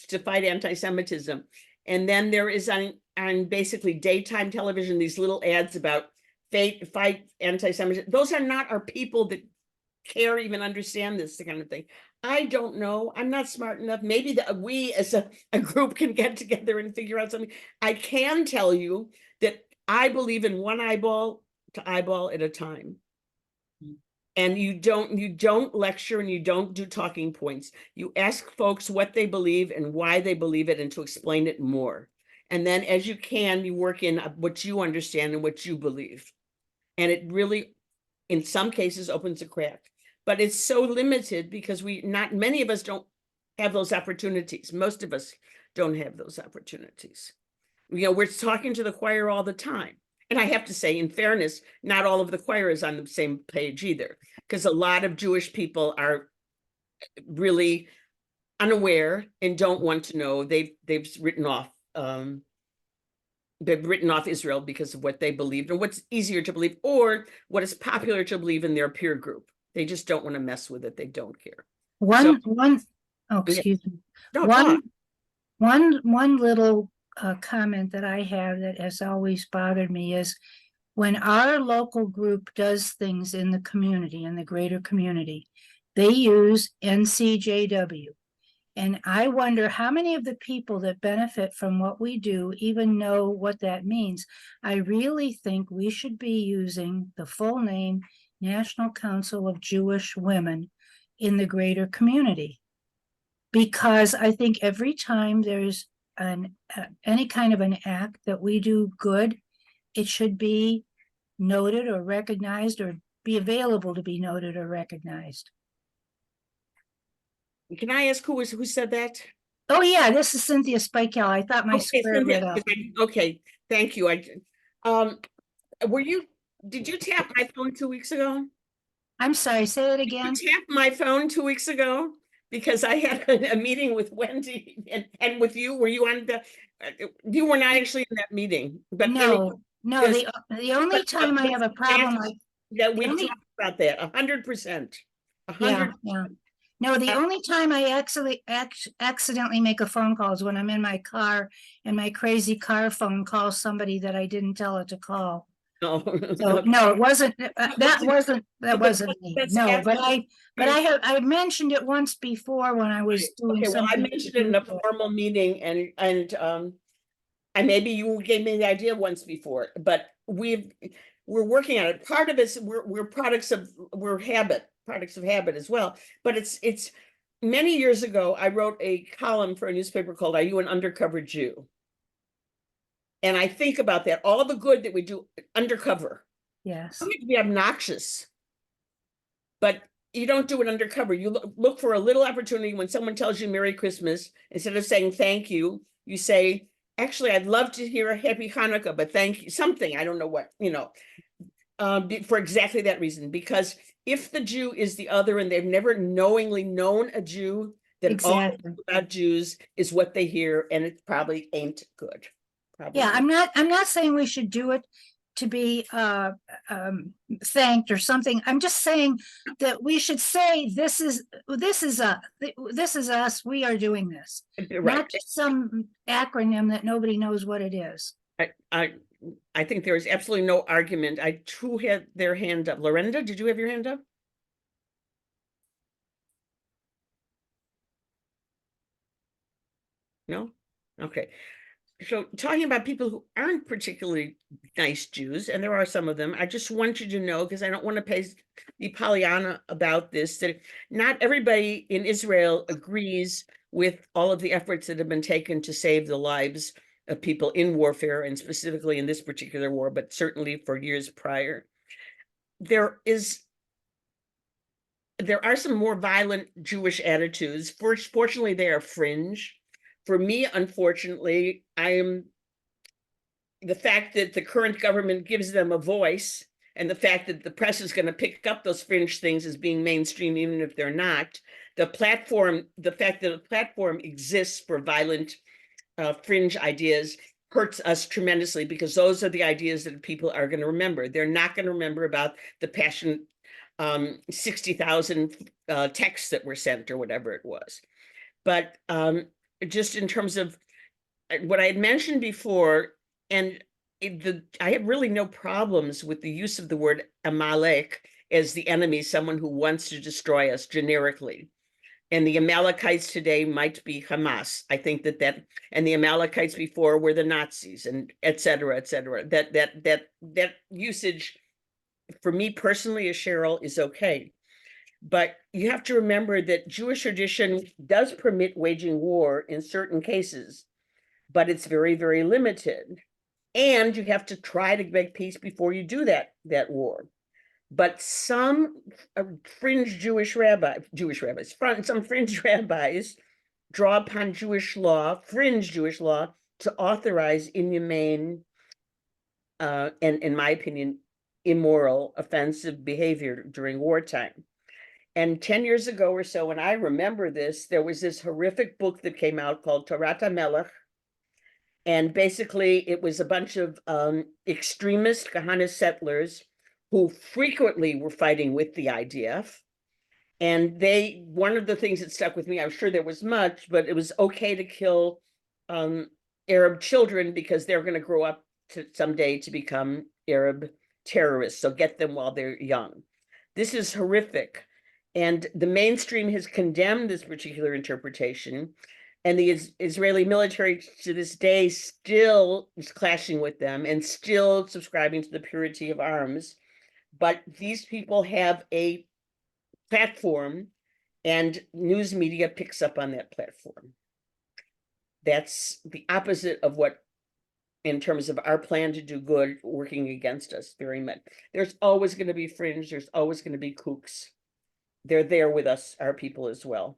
to fight anti-Semitism. And then there is on basically daytime television, these little ads about fight anti-Semitism. Those are not our people that care, even understand this kind of thing. I don't know. I'm not smart enough. Maybe we as a group can get together and figure out something. I can tell you that I believe in one eyeball to eyeball at a time. And you don't lecture and you don't do talking points. You ask folks what they believe and why they believe it, and to explain it more. And then as you can, you work in what you understand and what you believe. And it really, in some cases, opens a crack. But it's so limited because not many of us don't have those opportunities. Most of us don't have those opportunities. You know, we're talking to the choir all the time. And I have to say, in fairness, not all of the choir is on the same page either, because a lot of Jewish people are really unaware and don't want to know. They've written off Israel because of what they believed, or what's easier to believe, or what is popular to believe in their peer group. They just don't want to mess with it. They don't care. Excuse me. No, One little comment that I have that has always bothered me is when our local group does things in the community, in the greater community, they use NCJW. And I wonder how many of the people that benefit from what we do even know what that means. I really think we should be using the full name, National Council of Jewish Women in the greater community. Because I think every time there's any kind of an act that we do good, it should be noted or recognized, or be available to be noted or recognized. Can I ask who said that? Oh, yeah, this is Cynthia Spikel. I thought my Okay, square lit up. okay, thank you. Um, did you tap my phone 2 weeks ago? I'm sorry, say it Did again. you tap my phone 2 weeks ago? Because I had a meeting with Wendy and with you. Were you on you were not actually in that meeting, but No, no, yes, the only time I have a problem, that we the only- talked about that 100%. yeah, yeah. No, the only time I accidentally make a phone call is when I'm in my car and my crazy car phone calls somebody that I didn't tell it to call. No, So no, it wasn't, that wasn't me. That's No, but absolutely I mentioned it once before when I was doing okay. Well, I something. mentioned it in a formal meeting, and maybe you gave me the idea once before, but we're working on it. Part of it, we're products of habit as well. But it's many years ago, I wrote a column for a newspaper called "Are You an Undercover Jew?" And I think about that, all the good that we do undercover. Yes. You have to be obnoxious, but you don't do it undercover. You look for a little opportunity when someone tells you Merry Christmas, instead of saying thank you, you say, actually, I'd love to hear a Happy Hanukkah, but thank you, something, I don't know what, for exactly that reason. Because if the Jew is the other and they've never knowingly known a Jew, then Exactly. all about Jews is what they hear, and it probably ain't good. Probably Yeah, I'm not saying we should do it to be thanked or something. I'm just saying that we should say this is us, we are doing this. right. Not just some acronym that nobody knows what it is. I think there is absolutely no argument. Who had their hand up? Lorenda, did you have your hand up? No? Okay. So talking about people who aren't particularly nice Jews, and there are some of them, I just want you to know, because I don't want to be Pollyanna about this, that not everybody in Israel agrees with all of the efforts that have been taken to save the lives of people in warfare, and specifically in this particular war, but certainly for years prior. There are some more violent Jewish attitudes. Fortunately, they are fringe. For me, unfortunately, the fact that the current government gives them a voice, and the fact that the press is going to pick up those fringe things as being mainstream, even if they're not, the fact that a platform exists for violent fringe ideas hurts us tremendously, because those are the ideas that people are going to remember. They're not going to remember about the passionate 60,000 texts that were sent or whatever it was. But just in terms of what I had mentioned before, and I have really no problems with the use of the word Amalek as the enemy, someone who wants to destroy us generically. And the Amalekites today might be Hamas. I think that and the Amalekites before were the Nazis, and et cetera, et cetera. That usage for me personally as Cheryl is okay. But you have to remember that Jewish tradition does permit waging war in certain cases, but it's very, very limited. And you have to try to make peace before you do that war. But some fringe some fringe rabbis draw upon fringe Jewish law, to authorize inhumane and, in my opinion, immoral, offensive behavior during wartime. And 10 years ago or so, when I remember this, there was this horrific book that came out called Torah Melech. And basically, it was a bunch of extremist Kahana settlers who frequently were fighting with the IDF. And one of the things that stuck with me, I'm sure there was much, but it was okay to kill Arab children because they're going to grow up someday to become Arab terrorists. So get them while they're young. This is horrific. And the mainstream has condemned this particular interpretation. And the Israeli military to this day still is clashing with them and still subscribing to the purity of arms. But these people have a platform, and news media picks up on that platform. That's the opposite of what, in terms of our plan to do good, working against us very much. There's always going to be fringe. There's always going to be kooks. They're there with us, our people as well.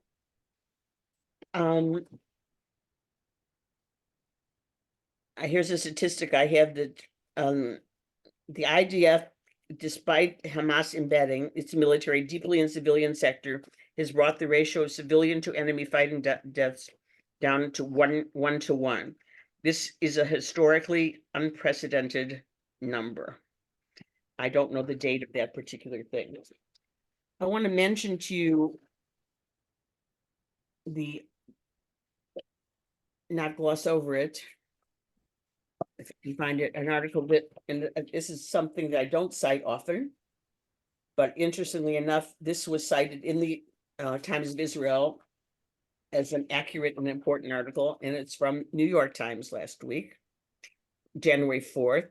Here's a statistic I have that the IDF, despite Hamas embedding its military deeply in civilian sector, has brought the ratio of civilian to enemy fighting deaths down to 1 to 1. This is a historically unprecedented number. I don't know the date of that particular thing. I want to mention to you not gloss over it, if you find it, an article that, and this is something that I don't cite often, but interestingly enough, this was cited in the Times of Israel as an accurate and important article, and it's from New York Times last week, January 4th.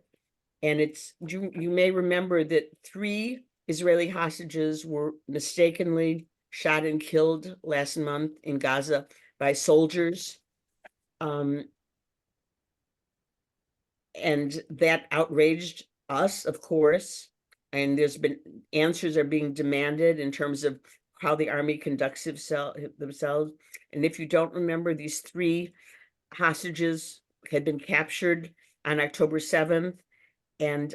And it's, you may remember that 3 Israeli hostages were mistakenly shot and killed last month in Gaza by soldiers. And that outraged us, of course. And there's been answers are being demanded in terms of how the army conducts themselves. And if you don't remember, these 3 hostages had been captured on October 7th. And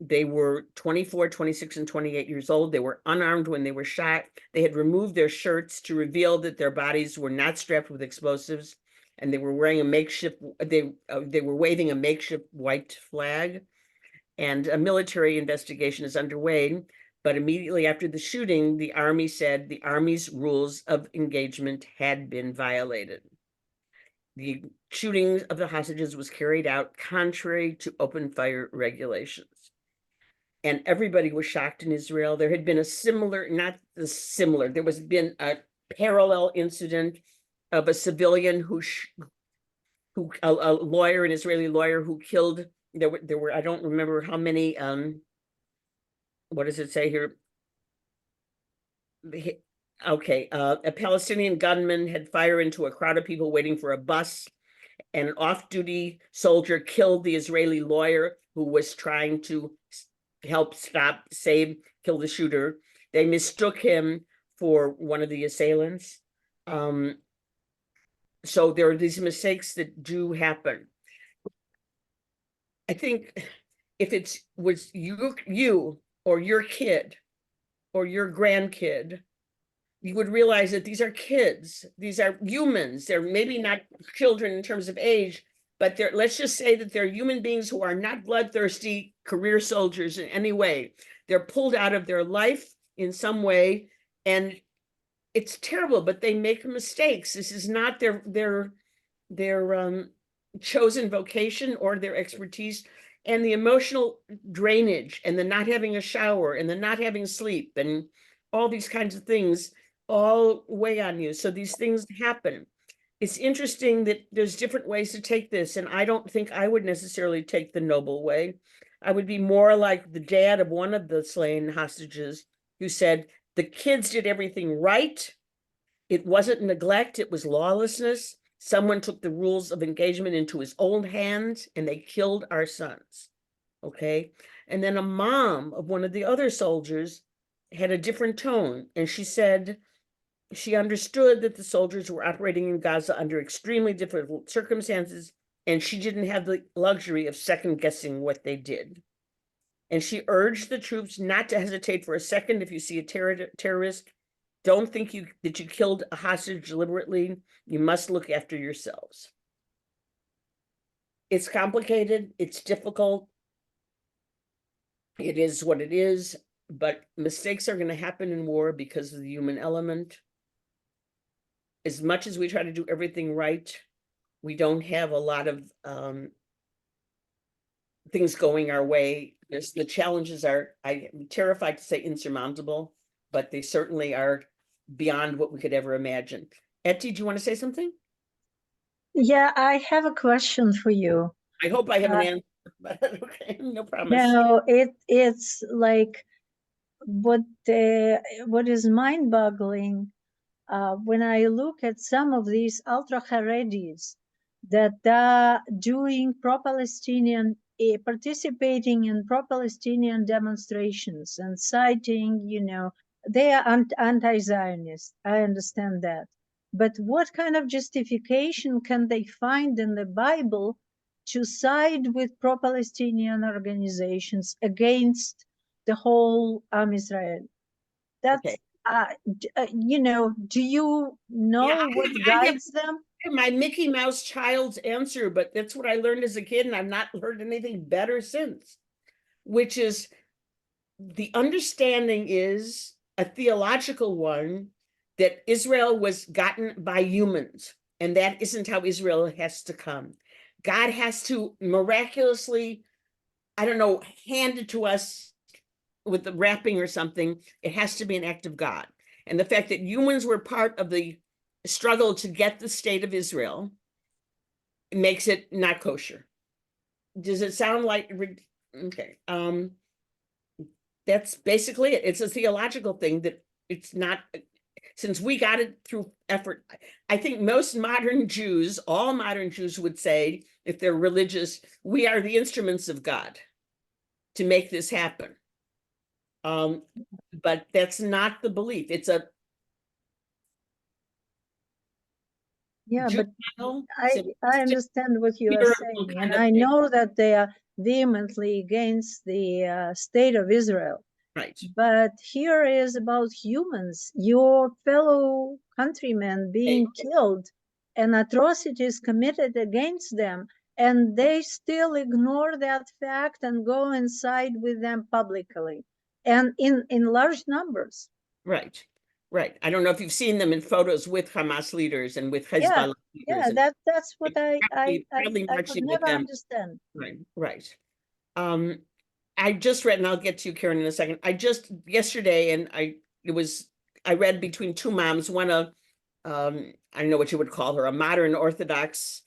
they were 24, 26, and 28 years old. They were unarmed when they were shot. They had removed their shirts to reveal that their bodies were not strapped with explosives, and they were wearing a makeshift, they were waving a makeshift white flag. And a military investigation is underway. But immediately after the shooting, the army said the army's rules of engagement had been violated. The shooting of the hostages was carried out contrary to open fire regulations. And everybody was shocked in Israel. There had been a similar, not the similar, there was been a parallel incident of a civilian a lawyer, an Israeli lawyer who killed, there were, I don't remember how many, what does it say here? Okay, a Palestinian gunman had fired into a crowd of people waiting for a bus, and an off-duty soldier killed the Israeli lawyer who was trying to help kill the shooter. They mistook him for one of the assailants. So there are these mistakes that do happen. I think if it was you or your kid or your grandkid, you would realize that these are kids, these are humans. They're maybe not children in terms of age, but let's just say that they're human beings who are not bloodthirsty career soldiers in any way. They're pulled out of their life in some way, and it's terrible, but they make mistakes. This is not their chosen vocation or their expertise. And the emotional drainage and the not having a shower and the not having sleep and all these kinds of things all weigh on you. So these things happen. It's interesting that there's different ways to take this, and I don't think I would necessarily take the noble way. I would be more like the dad of one of the slain hostages who said, the kids did everything right. It wasn't neglect, it was lawlessness. Someone took the rules of engagement into his own hands and they killed our sons. Okay. And then a mom of one of the other soldiers had a different tone, and she said she understood that the soldiers were operating in Gaza under extremely difficult circumstances, and she didn't have the luxury of second guessing what they did. And she urged the troops not to hesitate for a second. If you see a terrorist, don't think that you killed a hostage deliberately. You must look after yourselves. It's complicated. It's difficult. It is what it is, but mistakes are going to happen in war because of the human element. As much as we try to do everything right, we don't have a lot of things going our way. The challenges are, I'm terrified to say insurmountable, but they certainly are beyond what we could ever imagine. Etty, do you want to say something? Yeah, I have a question for you. I hope I have an answer, but okay, no promise. No, it's like what is mind-boggling when I look at some of these ultra-Haredis that are doing pro-Palestinian, participating in pro-Palestinian demonstrations and citing, they are anti-Zionist. I understand that. But what kind of justification can they find in the Bible to side with pro-Palestinian organizations against the whole Israel? That's, Okay. do you know what guides them? My Mickey Mouse child's answer, but that's what I learned as a kid, and I've not heard anything better since, which is the understanding is a theological one that Israel was gotten by humans, and that isn't how Israel has to come. God has to miraculously, I don't know, hand it to us with the wrapping or something. It has to be an act of God. And the fact that humans were part of the struggle to get the state of Israel makes it not kosher. Does it sound like, okay. That's basically it. It's a theological thing that it's not, since we got it through effort. I think most modern Jews, all modern Jews would say, if they're religious, we are the instruments of God to make this happen. But that's not the belief. It's a Yeah, but I I understand what you are saying, and I know that they are vehemently against the state of Israel. Right. But here is about humans, your fellow countrymen being killed and atrocities committed against them, and they still ignore that fact and go inside with them publicly and in large numbers. Right. Right. I don't know if you've seen them in photos with Hamas leaders and with Hezbollah leaders. Yeah, that's what I could never understand. Right, right. I just read, and I'll get to you, Karen, in a second. I just yesterday, and I read between two moms, one I don't know what you would call her, a modern Orthodox,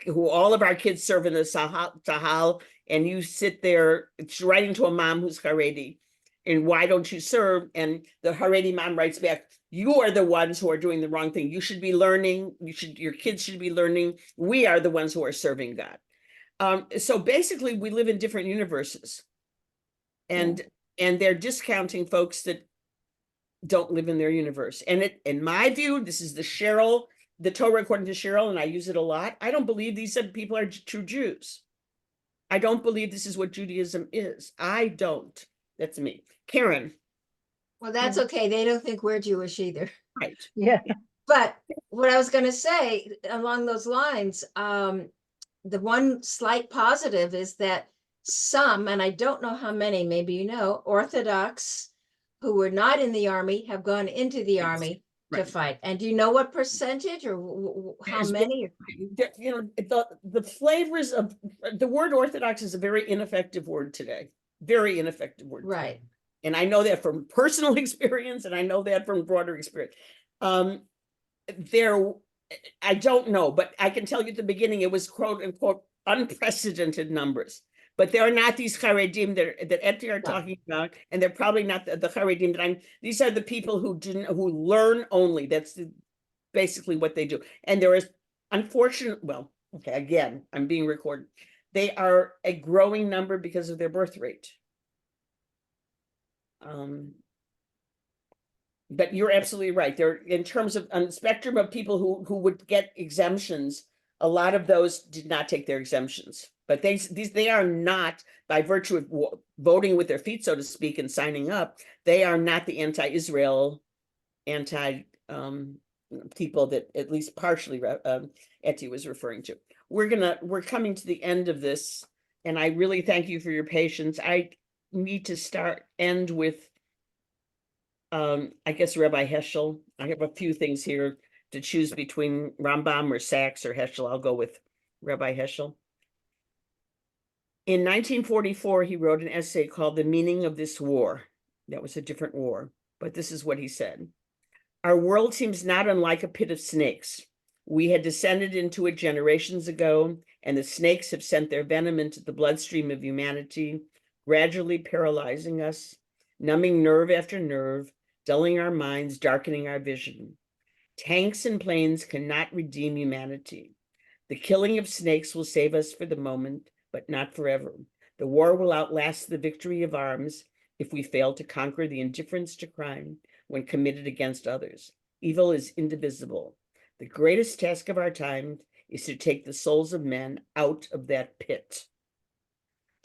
who all of our kids serve in the Sahal, and you sit there, it's writing to a mom who's Haredi, and why don't you serve? And the Haredi mom writes back, you are the ones who are doing the wrong thing. You should be learning. Your kids should be learning. We are the ones who are serving God. So basically, we live in different universes, and they're discounting folks that don't live in their universe. And in my view, this is the Torah according to Cheryl, and I use it a lot. I don't believe these people are true Jews. I don't believe this is what Judaism is. I don't. That's me. Karen. Well, that's okay. They don't think we're Jewish either. Right. Yeah. But what I was going to say along those lines, the one slight positive is that some, and I don't know how many, maybe you know, Orthodox who were not in the army have gone into the army to fight. And do you know what percentage or how many? The flavors of the word Orthodox is a very ineffective word today. Very ineffective word. Right. Today. And I know that from personal experience, and I know that from broader experience. I don't know, but I can tell you at the beginning, it was quote unquote unprecedented numbers. But there are not these Haredim that Eti are talking about, and they're probably not the Haredim that these are the people who learn only. That's basically what they do. And there is again, I'm being recorded. They are a growing number because of their birth rate. But you're absolutely right. There, in terms of on the spectrum of people who would get exemptions, a lot of those did not take their exemptions. But they are not, by virtue of voting with their feet, so to speak, and signing up, they are not the anti-Israel, people that at least partially Eti was referring to. We're coming to the end of this, and I really thank you for your patience. I need to end with I guess Rabbi Heschel. I have a few things here to choose between Rambam or Sachs or Heschel. I'll go with Rabbi Heschel. In 1944, he wrote an essay called The Meaning of This War. That was a different war, but this is what he said. Our world seems not unlike a pit of snakes. We had descended into it generations ago, and the snakes have sent their venom into the bloodstream of humanity, gradually paralyzing us, numbing nerve after nerve, dulling our minds, darkening our vision. Tanks and planes cannot redeem humanity. The killing of snakes will save us for the moment, but not forever. The war will outlast the victory of arms if we fail to conquer the indifference to crime when committed against others. Evil is indivisible. The greatest task of our time is to take the souls of men out of that pit.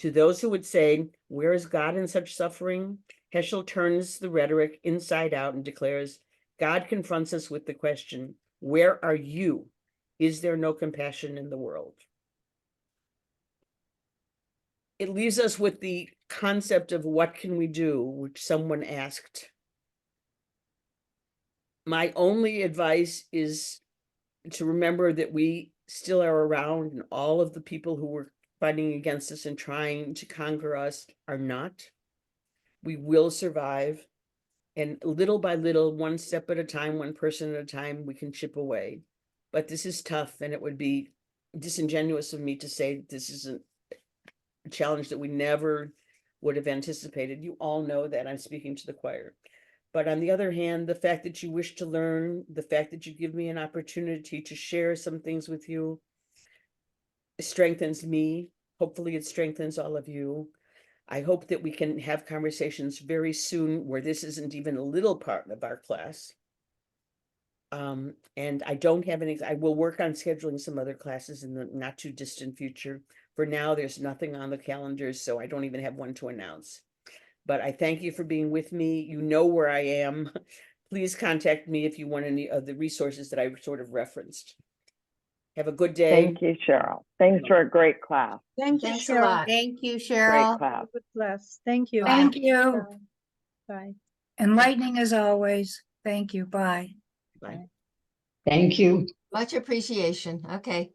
To those who would say, where is God in such suffering? Heschel turns the rhetoric inside out and declares, God confronts us with the question, where are you? Is there no compassion in the world? It leaves us with the concept of what can we do, which someone asked. My only advice is to remember that we still are around, and all of the people who were fighting against us and trying to conquer us are not. We will survive. And little by little, one step at a time, one person at a time, we can chip away. But this is tough, and it would be disingenuous of me to say this isn't a challenge that we never would have anticipated. You all know that. I'm speaking to the choir. But on the other hand, the fact that you wish to learn, the fact that you give me an opportunity to share some things with you, strengthens me. Hopefully it strengthens all of you. I hope that we can have conversations very soon where this isn't even a little part of our class. And I don't have any, I will work on scheduling some other classes in the not too distant future. For now, there's nothing on the calendar, so I don't even have one to announce. But I thank you for being with me. You know where I am. Please contact me if you want any of the resources that I sort of referenced. Have a good day. Thank you, Cheryl. Thanks for a great class. Thank you, Thanks a Cheryl. lot. Thank you, Great Cheryl. class. Good class. Thank you. Bye. Thank you. Bye. Enlightening as always. Thank you. Bye. Bye. Thank you. Much appreciation. Okay.